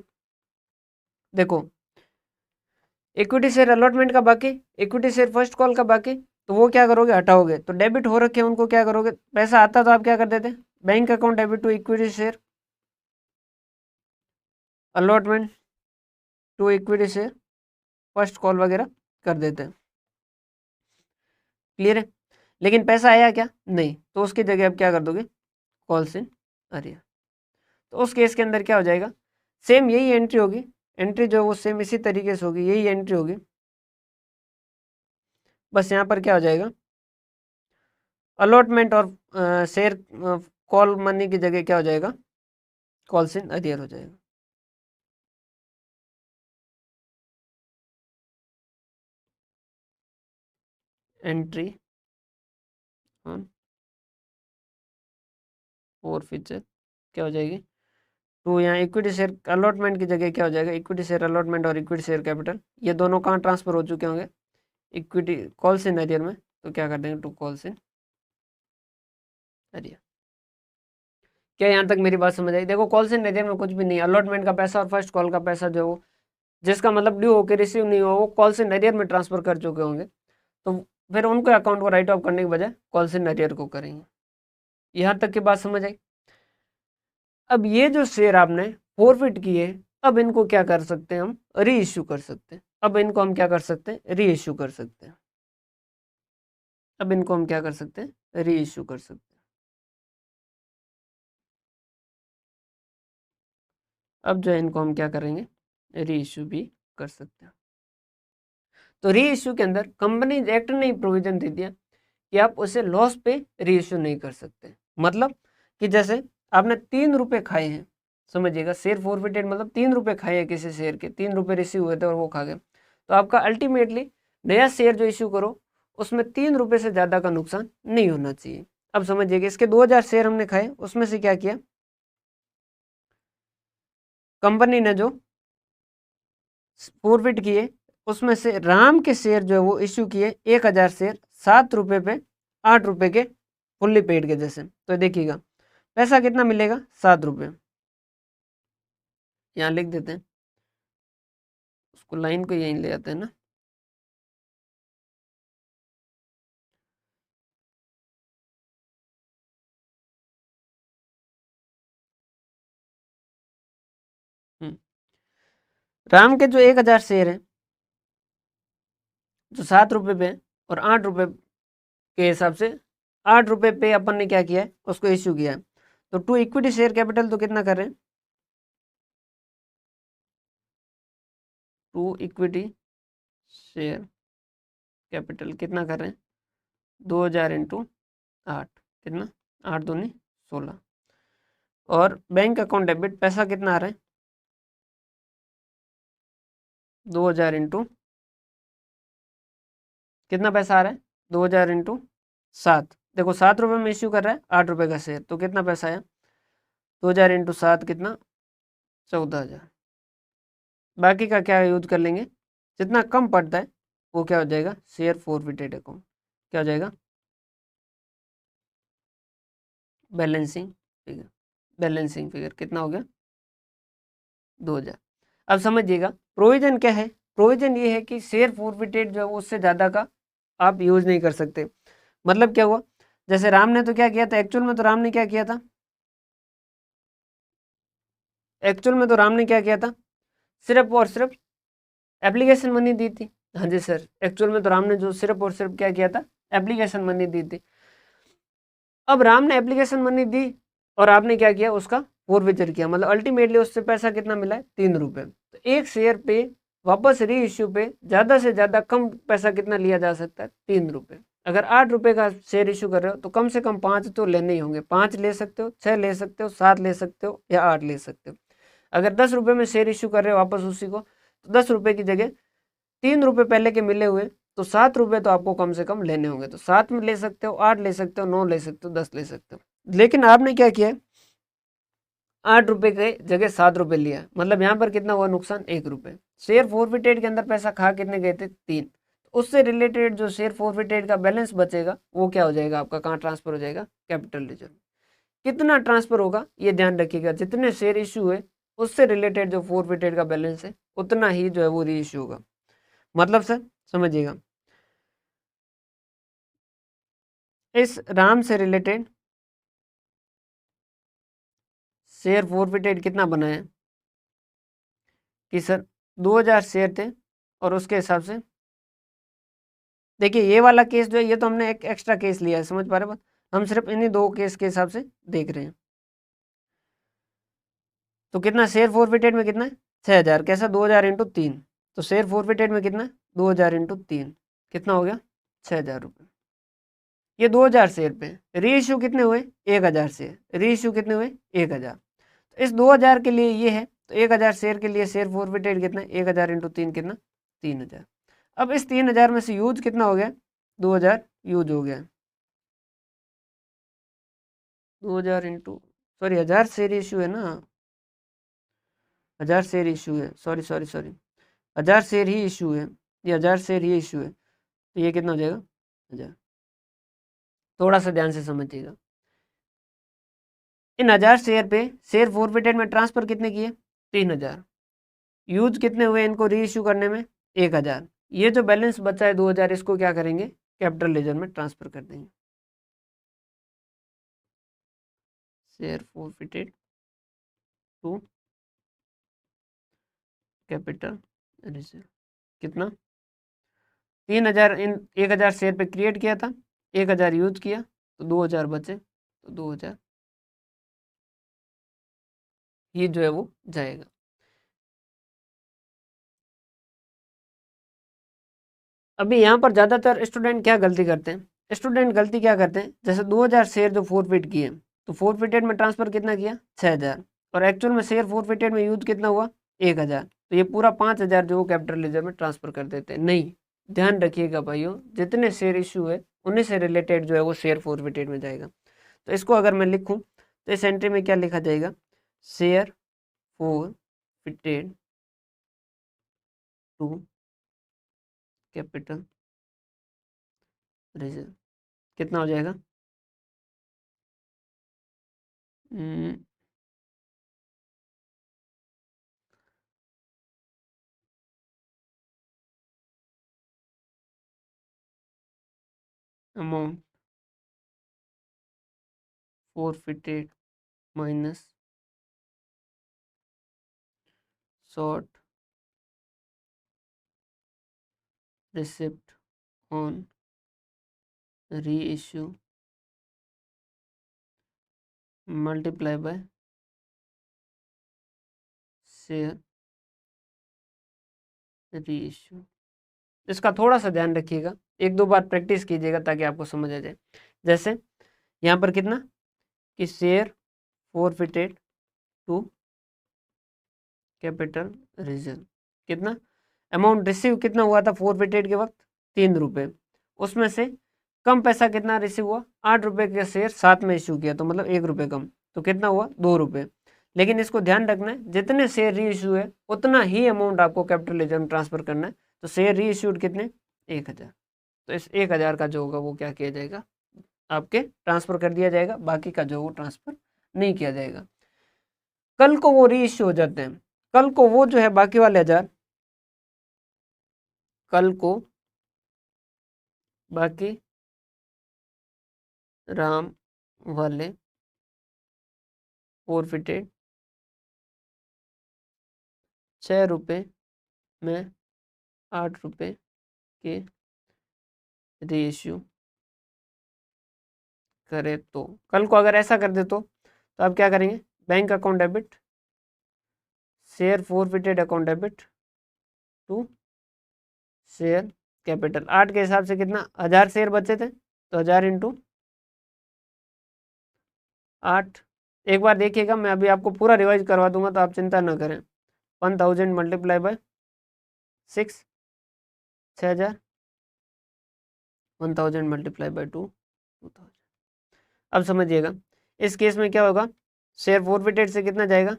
Speaker 1: देखो इक्विटी शेयर अलॉटमेंट का बाकी, इक्विटी शेयर फर्स्ट कॉल का बाकी, तो वो क्या करोगे, हटाओगे। तो डेबिट हो रखे हैं उनको क्या करोगे, पैसा आता तो आप क्या कर देते, bank account debit to equity share allotment to equity share first call वगैरह कर देते हैं। क्लियर है। लेकिन पैसा आया क्या, नहीं, तो उसकी जगह आप क्या कर दोगे, कॉल्स इन अरियर। तो उस केस के अंदर क्या हो जाएगा, सेम यही एंट्री होगी, एंट्री जो वो सेम इसी तरीके से होगी, यही एंट्री होगी, बस यहाँ पर क्या हो जाएगा, अलॉटमेंट और शेयर कॉल मनी की जगह क्या हो जाएगा, कॉल्स इन अरियर हो जाएगा। एंट्री ऑन फॉरफीचर क्या हो जाएगी, तो यहाँ इक्विटी शेयर अलॉटमेंट की जगह क्या हो जाएगा, इक्विटी शेयर अलॉटमेंट और इक्विटी शेयर कैपिटल, ये दोनों कहाँ ट्रांसफर हो चुके होंगे, इक्विटी कॉल्स इन अरियर में, तो क्या कर देंगे, टू कॉल्स इन अरियर। क्या यहाँ तक मेरी बात समझ आई। देखो कॉल्स इन अरियर में कुछ भी नहीं, अलॉटमेंट का पैसा और फर्स्ट कॉल का पैसा जो वो जिसका मतलब ड्यू होकर रिसीव नहीं हुआ, वो कॉल्स इन अरियर में ट्रांसफर कर चुके होंगे, तो फिर उनको अकाउंट को राइट ऑफ करने के बजाय कॉल्स इन अरियर को करेंगे। यहाँ तक की बात समझ आई। अब ये जो शेयर आपने फॉरफिट किए, अब इनको क्या कर सकते हैं, हम री इश्यू कर सकते हैं। अब इनको हम क्या कर सकते हैं, री इश्यू कर सकते हैं। अब इनको हम क्या कर सकते हैं, री इश्यू कर सकते हैं। अब जो है इनको हम क्या करेंगे, री इश्यू भी कर सकते हैं। तो री इश्यू के अंदर कंपनी एक्ट ने प्रोविजन दे दिया कि आप उसे लॉस पे री इश्यू नहीं कर सकते। मतलब कि जैसे आपने 3 रुपए खाए हैं, समझिएगा, शेयर फॉरफिटेड मतलब 3 रुपए खाए हैं किसी शेयर के, 3 रुपए रिसीव हुए थे और वो खा गए, तो आपका अल्टीमेटली नया शेयर जो इश्यू करो उसमें 3 रुपए से ज़्यादा का नुकसान नहीं होना चाहिए। अब समझिएगा, इसके 2000 शेयर हमने खाए, उसमें से क्या किया, कंपनी ने जो फॉरफिट किए उसमें से राम के शेयर जो है वो इश्यू किए 1000 शेयर 7 रुपए पे, 8 रुपए के फुल्ली पेड के जैसे। तो देखिएगा पैसा कितना मिलेगा, 7 रुपए। यहाँ लिख देते हैं, उसको लाइन को यहीं ले आते हैं ना, राम के जो 1000 शेयर है जो 7 रुपए पे और 8 रुपए के हिसाब से 8 रुपए पे अपन ने क्या किया है, उसको इश्यू किया है। तो टू इक्विटी शेयर कैपिटल तो कितना कर रहे हैं, टू इक्विटी शेयर कैपिटल कितना कर रहे हैं, 2000 इंटू 8, कितना, 8 दूनी 16। और बैंक अकाउंट डेबिट पैसा कितना आ रहा है, 2000 इंटू कितना पैसा आ रहा है, 2000 इंटू 7। देखो 7 रुपए में इश्यू कर रहा है 8 रुपए का शेयर, तो कितना पैसा आया, 2000 इंटू 7 कितना, 14,000। बाकी का क्या यूज कर लेंगे, जितना कम पड़ता है वो क्या हो जाएगा, शेयर फॉरफिटेड अकाउंट क्या हो जाएगा, बैलेंसिंग फिगर। बैलेंसिंग फिगर कितना हो गया, 2000। अब समझिएगा प्रोविजन क्या है, प्रोविजन ये है कि शेयर फॉरफिटेड जो है उससे ज़्यादा का आप यूज नहीं कर सकते। मतलब क्या हुआ, जैसे राम ने तो क्या किया था, एक्चुअल में तो राम ने क्या किया था, एक्चुअल में तो राम ने क्या किया था, सिर्फ और सिर्फ एप्लीकेशन मनी दी थी। हाँ जी सर, एक्चुअल में तो राम ने जो सिर्फ और सिर्फ क्या किया था, एप्लीकेशन मनी दी थी। अब राम ने एप्लीकेशन मनी दी और आपने क्या किया, उसका फॉरफिचर किया, मतलब अल्टीमेटली उससे पैसा कितना मिला है, 3 रुपए। तो एक शेयर पे वापस री इश्यू पे ज़्यादा से ज़्यादा कम पैसा कितना लिया जा सकता है, 3 रुपए। अगर 8 रुपये का शेयर इशू कर रहे हो तो कम से कम 5 तो लेने ही होंगे। 5 ले सकते हो, 6 ले सकते हो, 7 ले सकते हो या 8 ले सकते हो। अगर 10 रुपये में शेयर इशू कर रहे हो वापस उसी को, तो 10 रुपये की जगह 3 रुपये पहले के मिले हुए, तो 7 रुपये तो आपको कम से कम लेने होंगे। तो 7 में ले सकते हो, 8 ले सकते हो, 9 ले सकते हो, 10 ले सकते हो। लेकिन आपने क्या किया, 8 रुपये के जगह 7 रुपये लिया, मतलब यहाँ पर कितना हुआ नुकसान, 1 रुपये। शेयर फॉरफिटेड के अंदर पैसा खा कितने गए थे, 3। उससे रिलेटेड जो शेयर फॉरफिटेड का बैलेंस बचेगा वो क्या हो जाएगा आपका, कहाँ ट्रांसफर हो जाएगा, कैपिटल रिजर्व। कितना ट्रांसफर होगा ये ध्यान रखिएगा, जितने शेयर इशू है उससे रिलेटेड जो फॉरफिटेड का बैलेंस है उतना ही जो है वो री इशू होगा। मतलब सर समझिएगा, इस राम से रिलेटेड शेयर फॉरफिटेड कितना बना है कि सर 2000 शेयर थे, और उसके हिसाब से देखिए ये वाला केस जो है ये तो हमने एक एक्स्ट्रा केस लिया है, समझ पा रहे बात, हम सिर्फ इन्हीं 2 केस के हिसाब से देख रहे हैं। तो कितना शेयर फॉरफिटेड में कितना है, 6000, कैसा 2000 इंटू 3, तो शेयर फॉरफिटेड में कितना है 2000 इंटू 3, कितना हो गया 6000 रुपये। ये 2000 शेयर पे, री इशू कितने हुए 1000 शेयर, री इशू कितने हुए 1000। तो इस 2000 के लिए ये है, तो 1000 शेयर के लिए शेयर फॉरफिटेड कितना, 1000 इंटू 3 कितना, 3000। अब इस 3000 में से यूज कितना हो गया, 2000 यूज हो गया। 2000 इंटू, सॉरी 1000 शेयर इशू है ना, 1000 शेयर इशू है, सॉरी सॉरी सॉरी, 1000 शेयर ही इशू है, ये 1000 शेयर ही इशू है, तो ये कितना हो जाएगा 1000। थोड़ा सा ध्यान से समझिएगा, इन 1000 शेयर पे शेयर फॉरफिटेड में ट्रांसफर कितने किए, 3000। यूज कितने हुए इनको री इशू करने में, 1000। ये जो बैलेंस बचा है 2000, इसको क्या करेंगे, कैपिटल लेजर में ट्रांसफर कर देंगे। Share forfeited to capital reserve, कितना 3000 इन 1000 शेयर पे क्रिएट किया था, 1000 यूज किया तो 2000 बचे, तो 2000 ये जो है वो जाएगा। अभी यहाँ पर ज़्यादातर स्टूडेंट क्या गलती करते हैं, स्टूडेंट गलती क्या करते हैं, जैसे 2000 शेयर जो फॉरफिट किए, तो फॉरफिटेड में ट्रांसफर कितना किया 6000, और एक्चुअल में शेयर फॉरफिटेड में यूज कितना हुआ 1000, तो ये पूरा 5000 जो वो कैपिटल रिजर्व में ट्रांसफर कर देते हैं। नहीं, ध्यान रखिएगा भाइयों, जितने शेयर इशू है उन्हीं से रिलेटेड जो है वो शेयर फॉरफिटेड में जाएगा। तो इसको अगर मैं लिखूँ तो इस एंट्री में क्या लिखा जाएगा, share forfeited to capital reserve, कितना हो जाएगा, amount forfeited minus short receipt on reissue multiply by share reissue। इसका थोड़ा सा ध्यान रखिएगा, एक दो बार प्रैक्टिस कीजिएगा ताकि आपको समझ आ जाए। जैसे यहाँ पर कितना कि share forfeited to capital reserve, कितना अमाउंट रिसीव कितना हुआ था फॉरफिटेड के वक्त 3 रुपये, उसमें से कम पैसा कितना रिसीव हुआ, 8 रुपये का शेयर 7 में इशू किया, तो मतलब 1 रुपये कम, तो कितना हुआ 2 रुपये। लेकिन इसको ध्यान रखना है, जितने शेयर री इशू है उतना ही अमाउंट आपको कैपिटल लेजर में ट्रांसफर करना है। तो शेयर री इशूड कितने 1000, तो इस 1000 का जो होगा वो क्या किया जाएगा, आपके ट्रांसफर कर दिया जाएगा, बाकी का जो वो ट्रांसफर नहीं किया जाएगा। कल को वो री इशू हो जाते हैं, कल को वो जो है बाकी वाले 1000, कल को बाकी राम वाले फॉरफिटेड 6 रुपये में 8 रुपये के रीइश्यू करे, तो कल को अगर ऐसा कर दे तो आप क्या करेंगे, bank account debit share forfeited account debit to share capital. 8 के हिसाब से कितना, 1000 शेयर बचे थे, तो 1000 इंटू 8। एक बार देखिएगा, मैं अभी आपको पूरा रिवाइज करवा दूंगा तो आप चिंता ना करें। 1000 मल्टीप्लाई बाय 6, 6000, 1000 मल्टीप्लाई बाय 2, 2000। अब समझिएगा इस केस में क्या होगा, शेयर फॉरफिटेड से कितना जाएगा,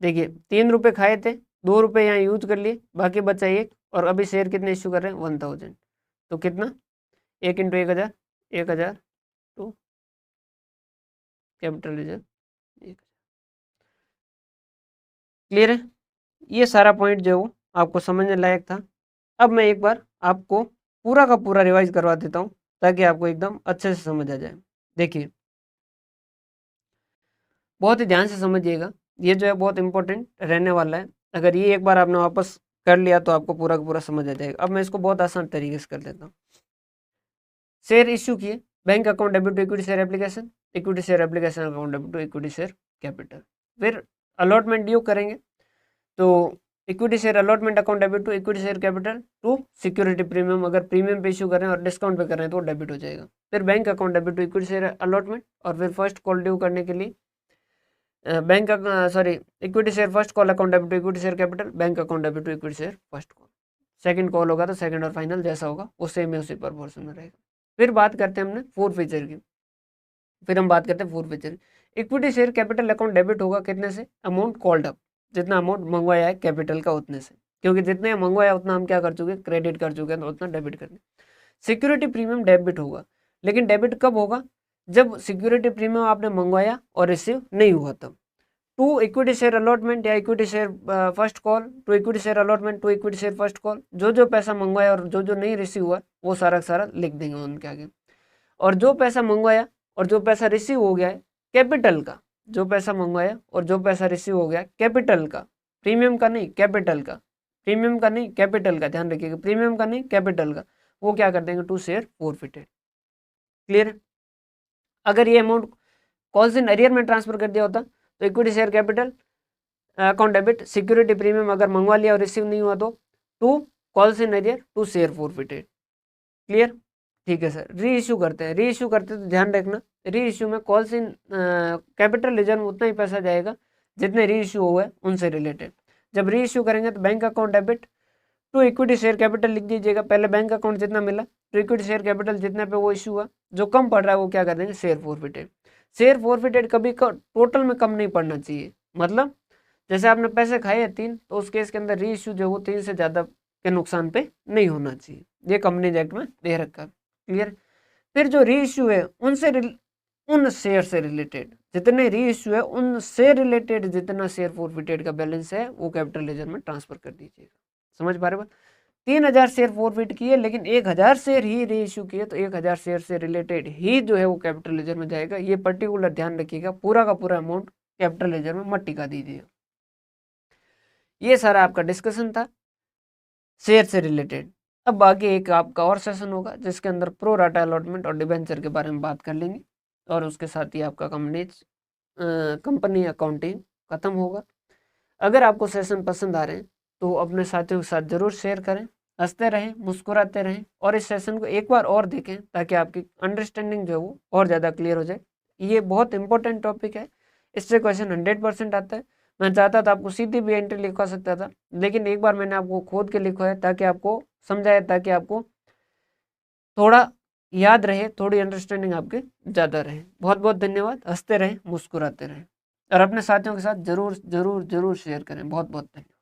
Speaker 1: देखिए 3 रुपये खाए थे, 2 रुपये यहाँ यूज कर लिए, बाकी बचा 1, और अभी शेयर कितने इश्यू कर रहे हैं, 1000। तो कितना, 1 into 1000, 1000 to capital reserve 1000। Clear है, ये सारा पॉइंट जो है वो आपको समझने लायक था। अब मैं एक बार आपको पूरा का पूरा रिवाइज करवा देता हूँ ताकि आपको एकदम अच्छे से समझ आ जाए। देखिए बहुत ही ध्यान से समझिएगा, ये जो है बहुत इंपॉर्टेंट रहने वाला है। अगर ये एक बार आपने वापस कर लिया तो आपको पूरा का पूरा समझ आ जाएगा। अब मैं इसको बहुत आसान तरीके से कर देता हूँ। शेयर इश्यू किए, bank account debit to equity share application, equity share application account debit to equity share capital. फिर अलॉटमेंट ड्यू करेंगे तो equity share allotment account debit to equity share capital to security premium, अगर प्रीमियम पे इशू कर रहे हैं और डिस्काउंट पे कर रहे हैं तो डेबिट हो जाएगा। फिर bank account debit to equity share allotment, और फिर फर्स्ट कॉल ड्यू करने के लिए bank equity share first call account debit to equity share capital, bank account debit to equity share first call. Second call होगा तो सेकंड और फाइनल जैसा होगा वो सेम है, उसी प्रोपोर्शन में रहेगा। फिर बात करते हैं हमने फोर फीचर की, फिर हम बात करते हैं four feature. Equity share capital account debit होगा कितने से, अमाउंट कॉल्ड अप, जितना अमाउंट मंगवाया है कैपिटल का उतने से, क्योंकि जितने मंगवाया उतना हम क्या कर चुके हैं, क्रेडिट कर चुके हैं, तो उतना डेबिट करने। सिक्योरिटी प्रीमियम डेबिट होगा, लेकिन डेबिट कब होगा, जब सिक्योरिटी प्रीमियम आपने मंगवाया और रिसीव नहीं हुआ तब। टू इक्विटी शेयर अलॉटमेंट या equity share first call, to equity share allotment, to equity share first call, जो जो पैसा मंगवाया और जो जो नहीं रिसीव हुआ वो सारा सारा लिख देंगे उनके आगे। और जो पैसा मंगवाया और जो पैसा रिसीव हो गया है कैपिटल का, जो पैसा मंगवाया और जो पैसा रिसीव हो गया कैपिटल का, प्रीमियम का नहीं कैपिटल का, प्रीमियम का नहीं कैपिटल का, ध्यान रखिएगा प्रीमियम का नहीं कैपिटल का, वो क्या कर देंगे, टू शेयर फॉरफिटेड। क्लियर। अगर ये अमाउंट कॉल्स इन अरियर में ट्रांसफर कर दिया होता तो equity share capital account debit, security premium अगर मंगवा लिया और रिसीव नहीं हुआ तो to calls in arrear, to share forfeited. Clear, ठीक है सर। री इश्यू करते हैं, री इश्यू करते हैं तो ध्यान रखना, री इश्यू में कॉल्स इन कैपिटल रिजर्व उतना ही पैसा जाएगा जितने री इश्यू हुए उनसे रिलेटेड। जब री इश्यू करेंगे तो bank account debit to equity share capital लिख दीजिएगा, पहले बैंक अकाउंट जितना मिला टू इक्विटी शेयर कैपिटल जितने पे वो इश्यू हुआ, जो कम पड़ रहा है वो क्या कर देंगे, शेयर फॉरफिटेड। शेयर फॉरफिटेड कभी टोटल में कम नहीं पड़ना चाहिए, मतलब जैसे आपने पैसे खाए हैं 3 तो उस केस के अंदर री इश्यू जो वो 3 से ज़्यादा के नुकसान पे नहीं होना चाहिए, ये कंपनीज एक्ट में दे रखा है। क्लियर। फिर जो री इश्यू है उन शेयर से रिलेटेड जितने री इश्यू है उनसे रिलेटेड जितना शेयर फॉरफिटेड का बैलेंस है वो कैपिटल लेजर में ट्रांसफर कर दीजिएगा। समझ पा रहे हो? 3000 शेयर फॉरफिट किए लेकिन 1000 शेयर ही री इश्यू किए तो 1000 शेयर से रिलेटेड ही जो है वो कैपिटल लेजर में जाएगा। ये पर्टिकुलर ध्यान रखिएगा, पूरा का पूरा अमाउंट कैपिटल लेजर में मत टिका दीजिएगा। ये सारा आपका डिस्कशन था शेयर से रिलेटेड। अब बाकी एक आपका और सेशन होगा जिसके अंदर प्रो राटा अलॉटमेंट और डिबेंचर के बारे में बात कर लेंगे, और उसके साथ ही आपका कंपनी अकाउंटिंग खत्म होगा। अगर आपको सेशन पसंद आ रहे हैं तो अपने साथियों के साथ जरूर शेयर करें, हंसते रहें, मुस्कुराते रहें, और इस सेशन को एक बार और देखें ताकि आपकी अंडरस्टैंडिंग जो है वो और ज़्यादा क्लियर हो जाए। ये बहुत इंपॉर्टेंट टॉपिक है, इससे क्वेश्चन 100% आता है। मैं चाहता था आपको सीधी भी एंट्री लिखवा सकता था, लेकिन एक बार मैंने आपको खोद के लिखवाया ताकि आपको समझाया, ताकि आपको थोड़ा याद रहे, थोड़ी अंडरस्टैंडिंग आपके ज़्यादा रहे। बहुत बहुत धन्यवाद। हंसते रहें, मुस्कुराते रहें, और अपने साथियों के साथ जरूर जरूर जरूर शेयर करें। बहुत बहुत धन्यवाद।